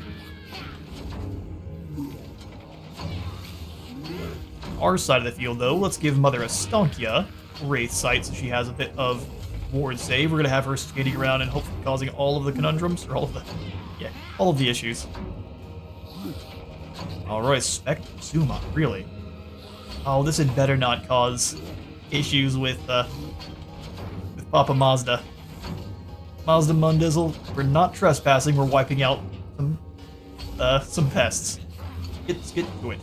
Speaker 1: Our side of the field, though, let's give Mother Ostankya Wraith Sight, so she has a bit of ward save. We're going to have her skating around and hopefully causing all of the conundrums, or all of the issues. Alright, Spec-Zuma, really? Oh, this had better not cause issues with Papa Mazda. Mazda Mundizzle, we're not trespassing, we're wiping out some pests. Let's get to it.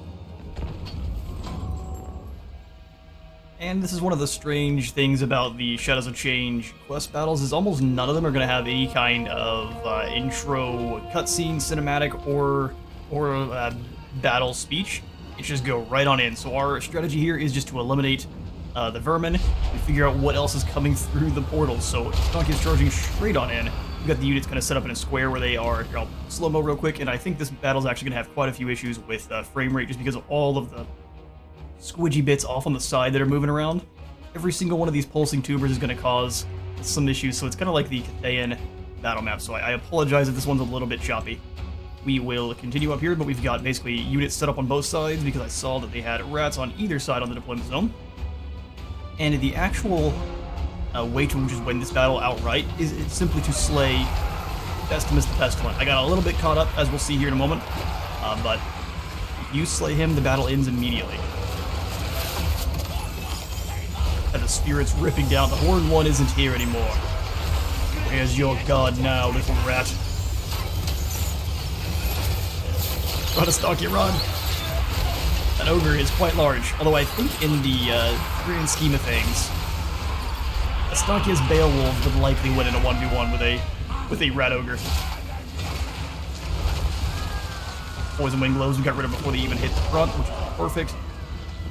Speaker 1: And this is one of the strange things about the Shadows of Change quest battles, is almost none of them are going to have any kind of intro cutscene, cinematic, or battle speech. It's just go right on in. So our strategy here is just to eliminate the vermin and figure out what else is coming through the portals. So Ostankya is charging straight on in. We've got the units kind of set up in a square where they are. Here, I'll slow-mo real quick, and I think this battle's actually going to have quite a few issues with frame rate just because of all of the squidgy bits off on the side that are moving around. Every single one of these pulsing tubers is going to cause some issues, so it's kind of like the Cathayan battle map, so I apologize if this one's a little bit choppy. We will continue up here, but we've got basically units set up on both sides because I saw that they had rats on either side on the deployment zone. And the actual way to just win this battle outright is it's simply to slay Bestimus the Pestilent. I got a little bit caught up, as we'll see here in a moment, but if you slay him, the battle ends immediately. And the spirit's ripping down. The Horned One isn't here anymore. Where's your god now, little rat? Run, Ostankya, run! That ogre is quite large, although I think in the grand scheme of things, Ostankya's Beowulf would likely win in a 1v1 with a rat ogre. Poison Wind Globes we got rid of before they even hit the front, which is perfect.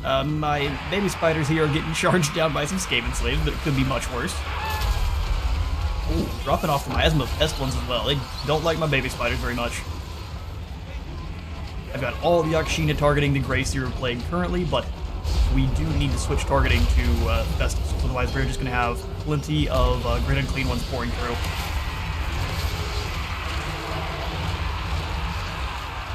Speaker 1: My baby spiders here are getting charged down by some Skaven slaves, but it could be much worse. Ooh, dropping off the Miasma of Pestilence as well. They don't like my baby spiders very much. I've got all the Yakshina targeting the Grey Seer Plague currently, but we do need to switch targeting to Festus, otherwise we're just going to have plenty of Grid and Clean ones pouring through.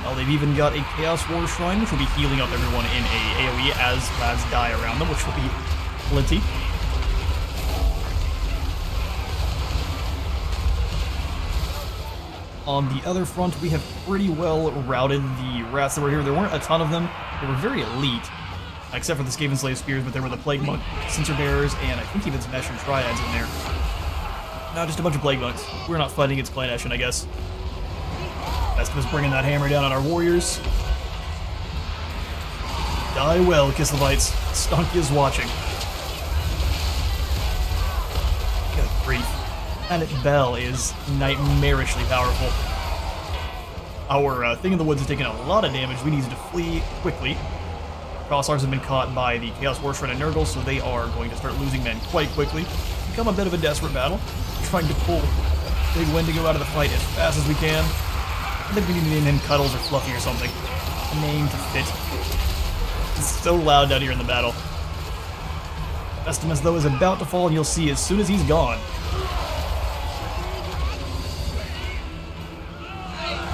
Speaker 1: Well, they've even got a Chaos War Shrine, which will be healing up everyone in a AoE as lads die around them, which will be plenty. On the other front, we have pretty well routed the rats that were here. There weren't a ton of them. They were very elite, except for the Skaven Slave Spears, but there were the Plague Monk Censer Bearers, and I think even some Escher Triads in there. No, just a bunch of Plague Monks. We're not fighting against Clan Escher, I guess. Bestimus bringing that hammer down on our warriors. Die well, Kislevites. Ostankya's watching. Good grief. That bell is nightmarishly powerful. Our thing in the woods is taking a lot of damage. We need to flee quickly. Crossars have been caught by the Chaos War Shred and Nurgle, so they are going to start losing men quite quickly. Become a bit of a desperate battle. Trying to pull Big Wendigo out of the fight as fast as we can. I think we need to name him Cuddles or Fluffy or something. A name to fit. It's so loud down here in the battle. Estimus, though, is about to fall, and you'll see as soon as he's gone.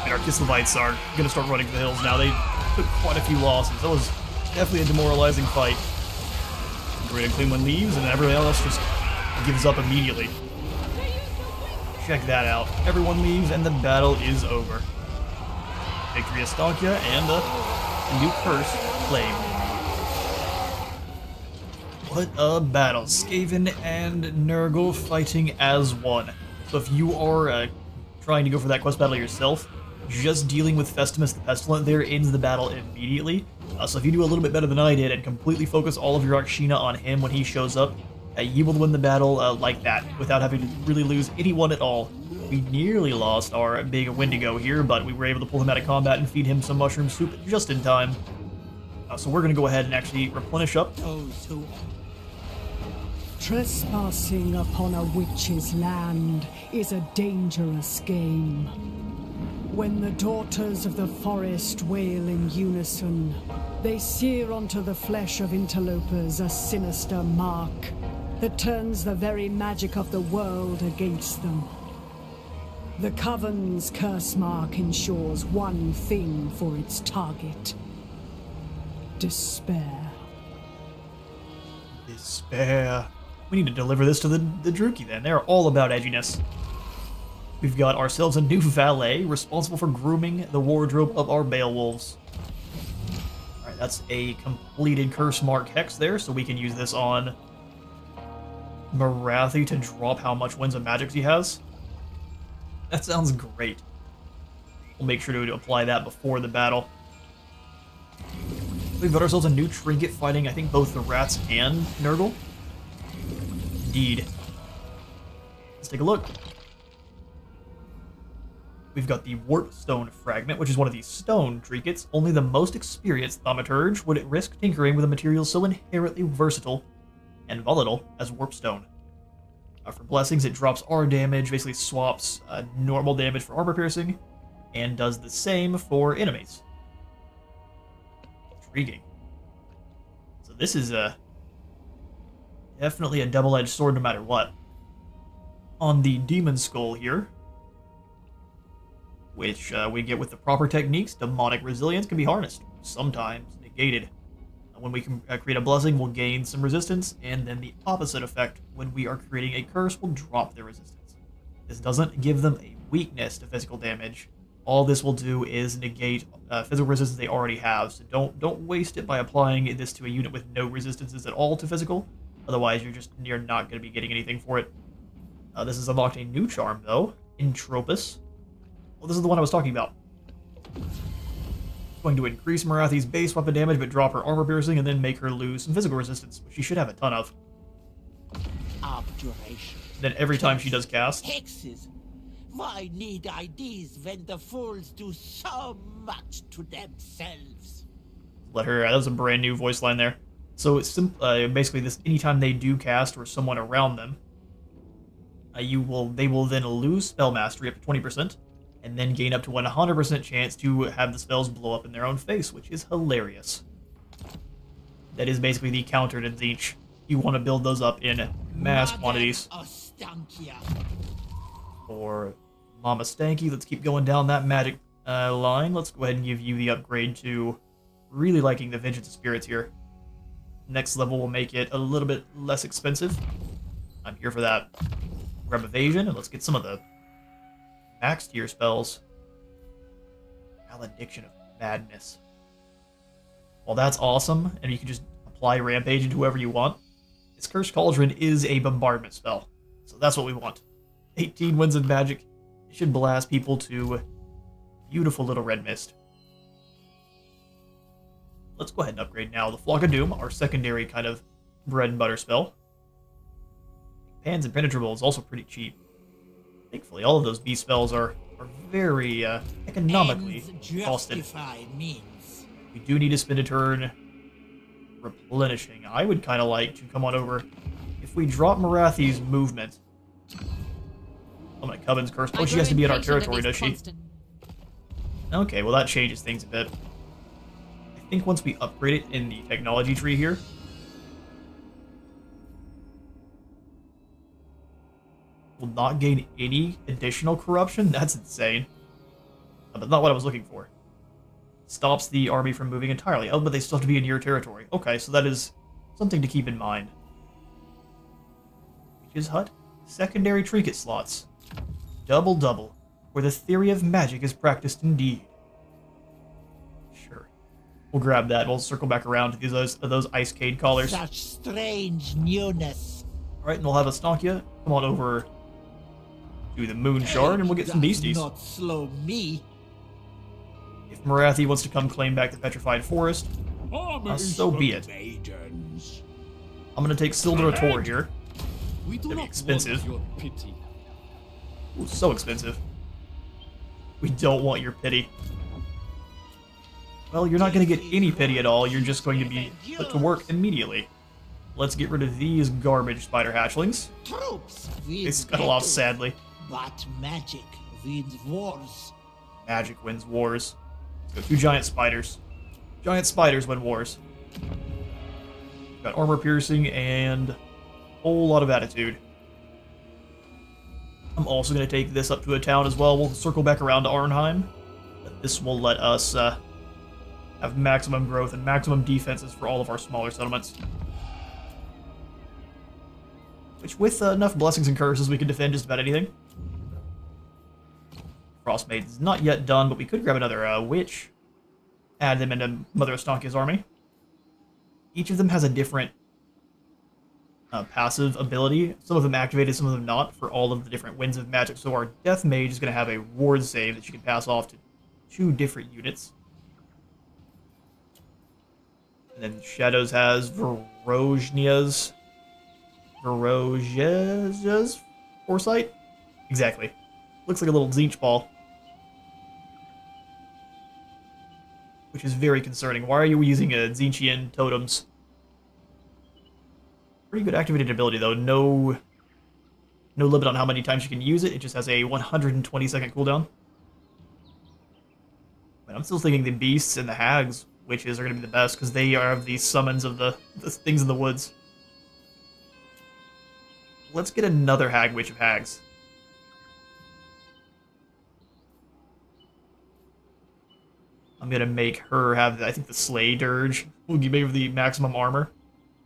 Speaker 1: And our Kislevites are going to start running to the hills now. They took quite a few losses. That was definitely a demoralizing fight. Great and Clean One leaves, and everyone else just gives up immediately. Check that out. Everyone leaves, and the battle is over. Victory Ostankya, and a new curse claimed. What a battle. Skaven and Nurgle fighting as one. So if you are trying to go for that quest battle yourself, just dealing with Festimus the Pestilent there ends the battle immediately. So if you do a little bit better than I did and completely focus all of your Akshina on him when he shows up, you will win the battle like that, without having to really lose anyone at all. We nearly lost our big Wendigo here, but we were able to pull him out of combat and feed him some mushroom soup just in time. So we're going to go ahead and actually replenish up.
Speaker 7: Trespassing upon a witch's land is a dangerous game. When the daughters of the forest wail in unison, they sear onto the flesh of interlopers a sinister mark that turns the very magic of the world against them. The Coven's curse mark ensures one thing for its target: despair.
Speaker 1: Despair. We need to deliver this to the Druki then. They're all about edginess. We've got ourselves a new valet responsible for grooming the wardrobe of our Beowulfs. Alright, that's a completed CURSEMARK hex there, so we can use this on Marathi to drop how much winds of magic he has. That sounds great. We'll make sure to apply that before the battle. We've got ourselves a new trinket fighting, I think, both the rats and Nurgle. Indeed. Let's take a look. We've got the Warpstone Fragment, which is one of these stone trinkets. Only the most experienced thaumaturge would risk tinkering with a material so inherently versatile and volatile as Warpstone. For blessings, it drops R damage, basically swaps normal damage for armor piercing, and does the same for enemies. Intriguing. So this is definitely a double-edged sword no matter what. On the Demon Skull here, which we get with the proper techniques, demonic resilience can be harnessed, sometimes negated. When we can create a blessing, we'll gain some resistance, and then the opposite effect, when we are creating a curse, will drop their resistance. This doesn't give them a weakness to physical damage. All this will do is negate physical resistance they already have, so don't waste it by applying this to a unit with no resistances at all to physical. Otherwise, you're not going to be getting anything for it. This has unlocked a new charm, though, Entropus. Well, this is the one I was talking about. It's going to increase Marathi's base weapon damage, but drop her armor piercing, and then make her lose some physical resistance, which she should have a ton of.
Speaker 3: Abjuration.
Speaker 1: Then every time she does cast.
Speaker 3: Hexes. Why need I these when the fools do so much to themselves?
Speaker 1: Let her. That was a brand new voice line there. So it's basically this: anytime they do cast or someone around them, they will then lose spell mastery up to 20%. And then gain up to 100% chance to have the spells blow up in their own face, which is hilarious. That is basically the counter to Tzeentch. You want to build those up in mass quantities.
Speaker 3: Ostankya.
Speaker 1: For Mama Stanky, let's keep going down that magic line. Let's go ahead and give you the upgrade to really liking the Vengeance of Spirits here. Next level will make it a little bit less expensive. I'm here for that. Grab Evasion, and let's get some of the max tier spells. Malediction of Madness. Well, that's awesome, and you can just apply Rampage into whoever you want. This Cursed Cauldron is a bombardment spell, so that's what we want. 18 winds of magic. It should blast people to beautiful little red mist. Let's go ahead and upgrade now. The Flock of Doom, our secondary kind of bread and butter spell. Pan's Impenetrable is also pretty cheap. Thankfully, all of those V spells are very economically costed.
Speaker 3: Means.
Speaker 1: We do need to spend a turn replenishing. I would kind of like to come on over. If we drop Marathi's movement... Oh, my Coven's Curse. Oh, she has to be in our territory, does she? Okay, well that changes things a bit. I think once we upgrade it in the technology tree here... We'll not gain any additional corruption? That's insane. But not what I was looking for. Stops the army from moving entirely. Oh, but they still have to be in your territory. Okay, so that is something to keep in mind. Witch's Hut. Secondary trinket slots. Double, where the theory of magic is practiced indeed. Sure. We'll grab that. We'll circle back around to those Icecade collars.
Speaker 3: Such strange newness.
Speaker 1: Alright, and we'll have Ostankya come on over to the Moon Shard, and we'll get some beasties.
Speaker 3: Not slow me.
Speaker 1: If Marathi wants to come claim back the Petrified Forest, so be it.
Speaker 4: Maidens.
Speaker 1: I'm gonna take Sildra Tor here.
Speaker 5: We do
Speaker 1: That'd be
Speaker 5: not
Speaker 1: expensive.
Speaker 5: want your pity.
Speaker 1: Ooh, so expensive. We don't want your pity. Well, you're not gonna get any pity at all. You're just going to be put to work immediately. Let's get rid of these garbage spider hatchlings.
Speaker 3: Troops
Speaker 1: They scuttle off sadly.
Speaker 3: But magic wins wars.
Speaker 1: Magic wins wars. Let's go 2 giant spiders. Giant spiders win wars. Got armor piercing and a whole lot of attitude. I'm also going to take this up to a town as well. We'll circle back around to Arnheim. But this will let us have maximum growth and maximum defenses for all of our smaller settlements. Which, with enough blessings and curses, we can defend just about anything. Frostmaid is not yet done, but we could grab another witch. Add them into Mother Ostankya's army. Each of them has a different passive ability. Some of them activated, some of them not, for all of the different winds of magic. So our Death Mage is going to have a ward save that she can pass off to 2 different units. And then Shadows has Verojnia's Foresight? Exactly. Looks like a little Zinch ball. Which is very concerning. Why are you using Zinchian totems? Pretty good activated ability, though. No limit on how many times you can use it. It just has a 120-second cooldown. But I'm still thinking the beasts and the hags witches are going to be the best, because they are the summons of the things in the woods. Let's get another hag witch of hags. I'm going to make her have, I think, the Slay Dirge. Will give her the maximum armor.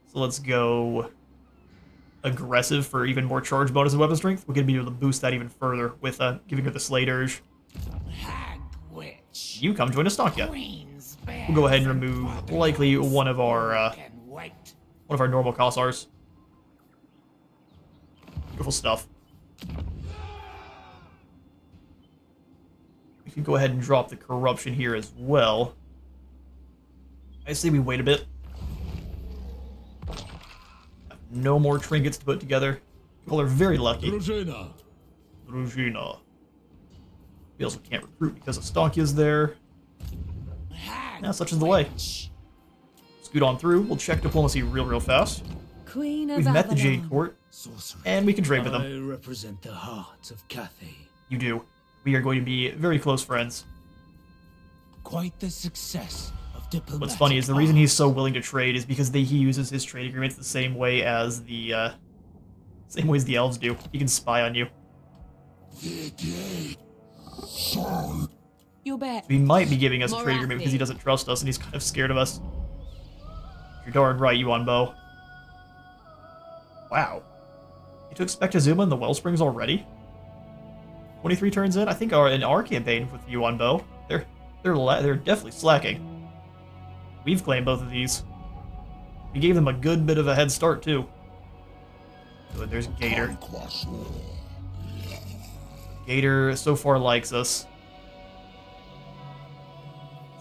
Speaker 1: So let's go aggressive for even more charge bonus and weapon strength. We're going to be able to boost that even further with giving her the Slay Dirge.
Speaker 3: Hag witch.
Speaker 1: You come join Ostankya. We'll go ahead and remove likely one of our normal Kossars. Beautiful stuff. We can go ahead and drop the corruption here as well. I say we wait a bit. No more trinkets to put together. People are very lucky.
Speaker 4: Drużyna.
Speaker 1: We also can't recruit because Ostankya's there. Now, such is the way. Scoot on through. We'll check diplomacy real fast.
Speaker 6: Queen of
Speaker 1: We've met the
Speaker 6: Avalon.
Speaker 1: Jade Court,
Speaker 5: Sorcery.
Speaker 1: and we can trade with
Speaker 5: I
Speaker 1: them.
Speaker 5: represent the heart of Cathay.
Speaker 1: You do. We are going to be very close friends.
Speaker 5: Quite the success of diplomatic.
Speaker 1: What's funny is the reason he's so willing to trade is because he uses his trade agreements the same way as the elves do. He can spy on you.
Speaker 2: You bet.
Speaker 1: He might be giving us a trade agreement because he doesn't trust us and he's kind of scared of us. You're darn right, Yuan Bo. Wow. You took Spectazuma in the Wellsprings already? 23 turns in? I think in our campaign with Yuan Bo, they're definitely slacking. We've claimed both of these. We gave them a good bit of a head start, too. Good, there's Gator. Gator so far likes us.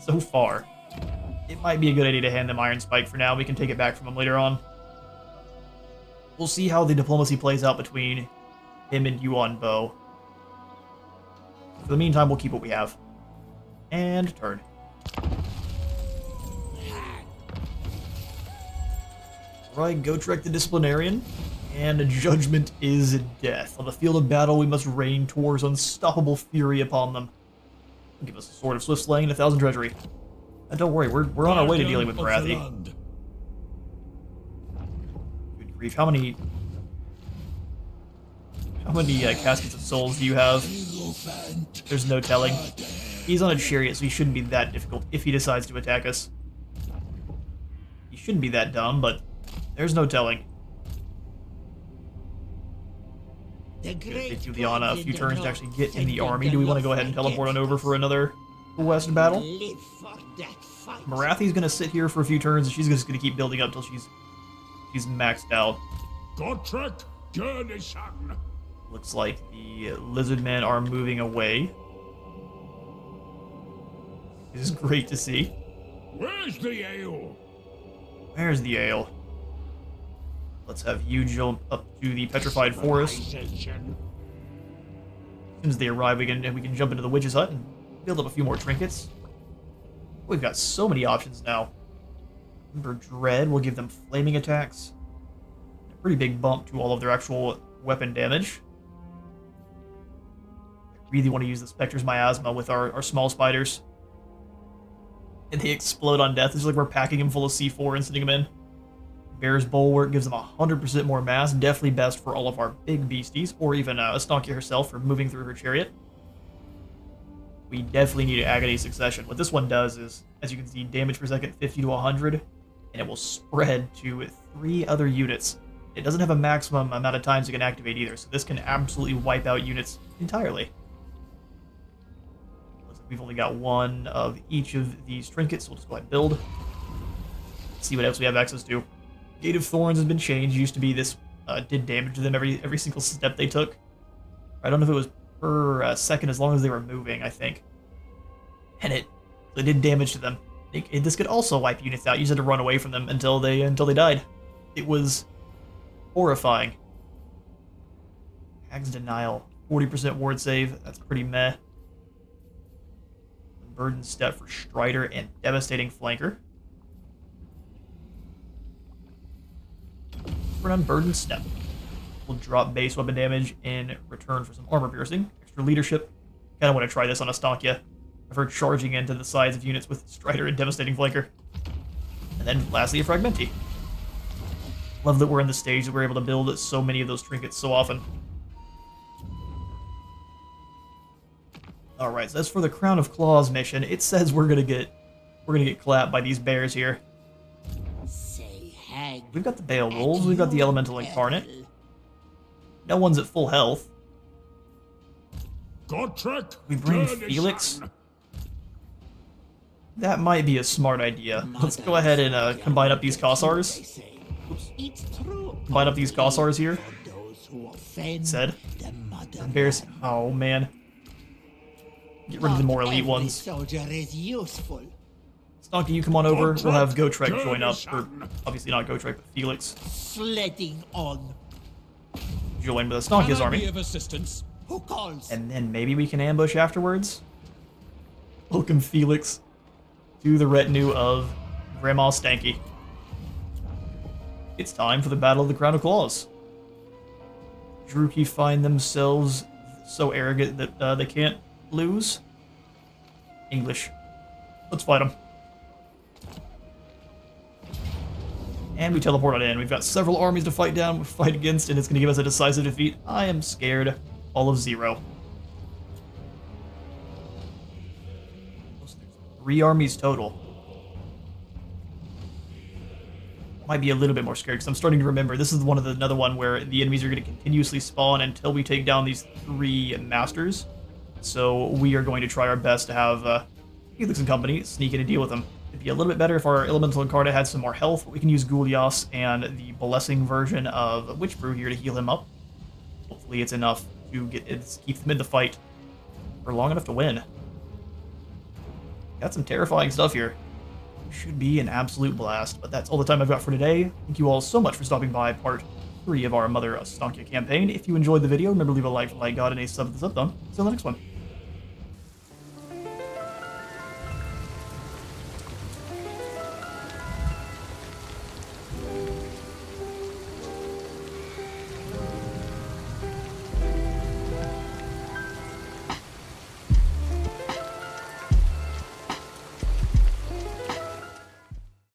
Speaker 1: So far. it might be a good idea to hand them Iron Spike for now. We can take it back from them later on. We'll see how the diplomacy plays out between him and Yuan Bo. For the meantime, we'll keep what we have. And turn. Right, Gotrek the Disciplinarian. And judgment is death. On the field of battle, we must rain Tor's unstoppable fury upon them. Give us a sword of swift slaying and 1,000 treasury. And don't worry, we're on our way to dealing with Barathi. Good grief, how many caskets of souls do you have? There's no telling. He's on a chariot, so he shouldn't be that difficult if he decides to attack us. He shouldn't be that dumb, but there's no telling. It's gonna take you a few turns to actually get in the army. Do we want to go ahead and teleport on over for another West battle? Marathi's gonna sit here for a few turns, and she's just gonna keep building up till she's maxed out. Looks like the lizard men are moving away. This is great to see.
Speaker 4: Where's the ale?
Speaker 1: Where's the ale? Let's have you jump up to the petrified forest. As soon as they arrive, we can jump into the witch's hut and build up a few more trinkets. We've got so many options now. Remember, Dread will give them flaming attacks. A pretty big bump to all of their actual weapon damage. I really want to use the Spectre's Miasma with our small spiders. And they explode on death. It's like we're packing them full of C4 and sending them in. Bear's Bulwark gives them 100% more mass, definitely best for all of our big beasties, or even Ostankya herself for moving through her chariot. We definitely need Agony Succession. What this one does is, as you can see, damage per second 50 to 100, and it will spread to 3 other units. It doesn't have a maximum amount of times it can activate either, so this can absolutely wipe out units entirely. Looks like we've only got one of each of these trinkets, so we'll just go ahead and build. See what else we have access to. Gate of Thorns has been changed. It used to be this did damage to them every single step they took. I don't know if it was per second as long as they were moving, I think. And it did damage to them. This could also wipe units out. You just had to run away from them until they died. It was horrifying. Hag's Denial, 40% ward save. That's pretty meh. Burden Step for Strider and Devastating Flanker. For an Unburdened Step. We'll drop base weapon damage in return for some armor piercing. Extra leadership. Kind of want to try this on Ostankya. Of her charging into the sides of units with Strider and Devastating Flanker. And then lastly, a Fragmenti. Love that we're in the stage that we're able to build so many of those trinkets so often. Alright, so as for the Crown of Claws mission, it says we're gonna get clapped by these bears here. We've got the Beowulfs, we've got the Elemental Incarnate. No one's at full health. We bring Felix. That might be a smart idea. Let's go ahead and combine up these Kossars. Oops. Combine up these Kossars here. Said. Bears. Oh man. Get rid of the more elite ones. Ostankya, you come on over. We'll have Gotrek join up. Or, obviously not Gotrek, but Felix.
Speaker 3: Sledding on.
Speaker 1: Join with Ostankya's army.
Speaker 3: Who calls?
Speaker 1: And then maybe we can ambush afterwards. Welcome Felix to the retinue of Grandma Stanky. It's time for the Battle of the Crown of Claws. Druki find themselves so arrogant that they can't lose. English. Let's fight them. And we teleport on in. We've got several armies to fight against, and it's going to give us a decisive defeat. I am scared. All of 0. 3 armies total. Might be a little bit more scared because I'm starting to remember this is another one where the enemies are going to continuously spawn until we take down these 3 masters. So we are going to try our best to have Felix and company sneak in and deal with them. It'd be a little bit better if our Elemental Incarnate had some more health, but we can use Gulyas and the Blessing version of Witch Brew here to heal him up. Hopefully it's enough to keep them in the fight for long enough to win. Got some terrifying stuff here. should be an absolute blast. But that's all the time I've got for today. Thank you all so much for stopping by part 3 of our Mother Ostankya campaign. If you enjoyed the video, remember to leave a like, God, and a sub to the sub thumb. See you on the next one.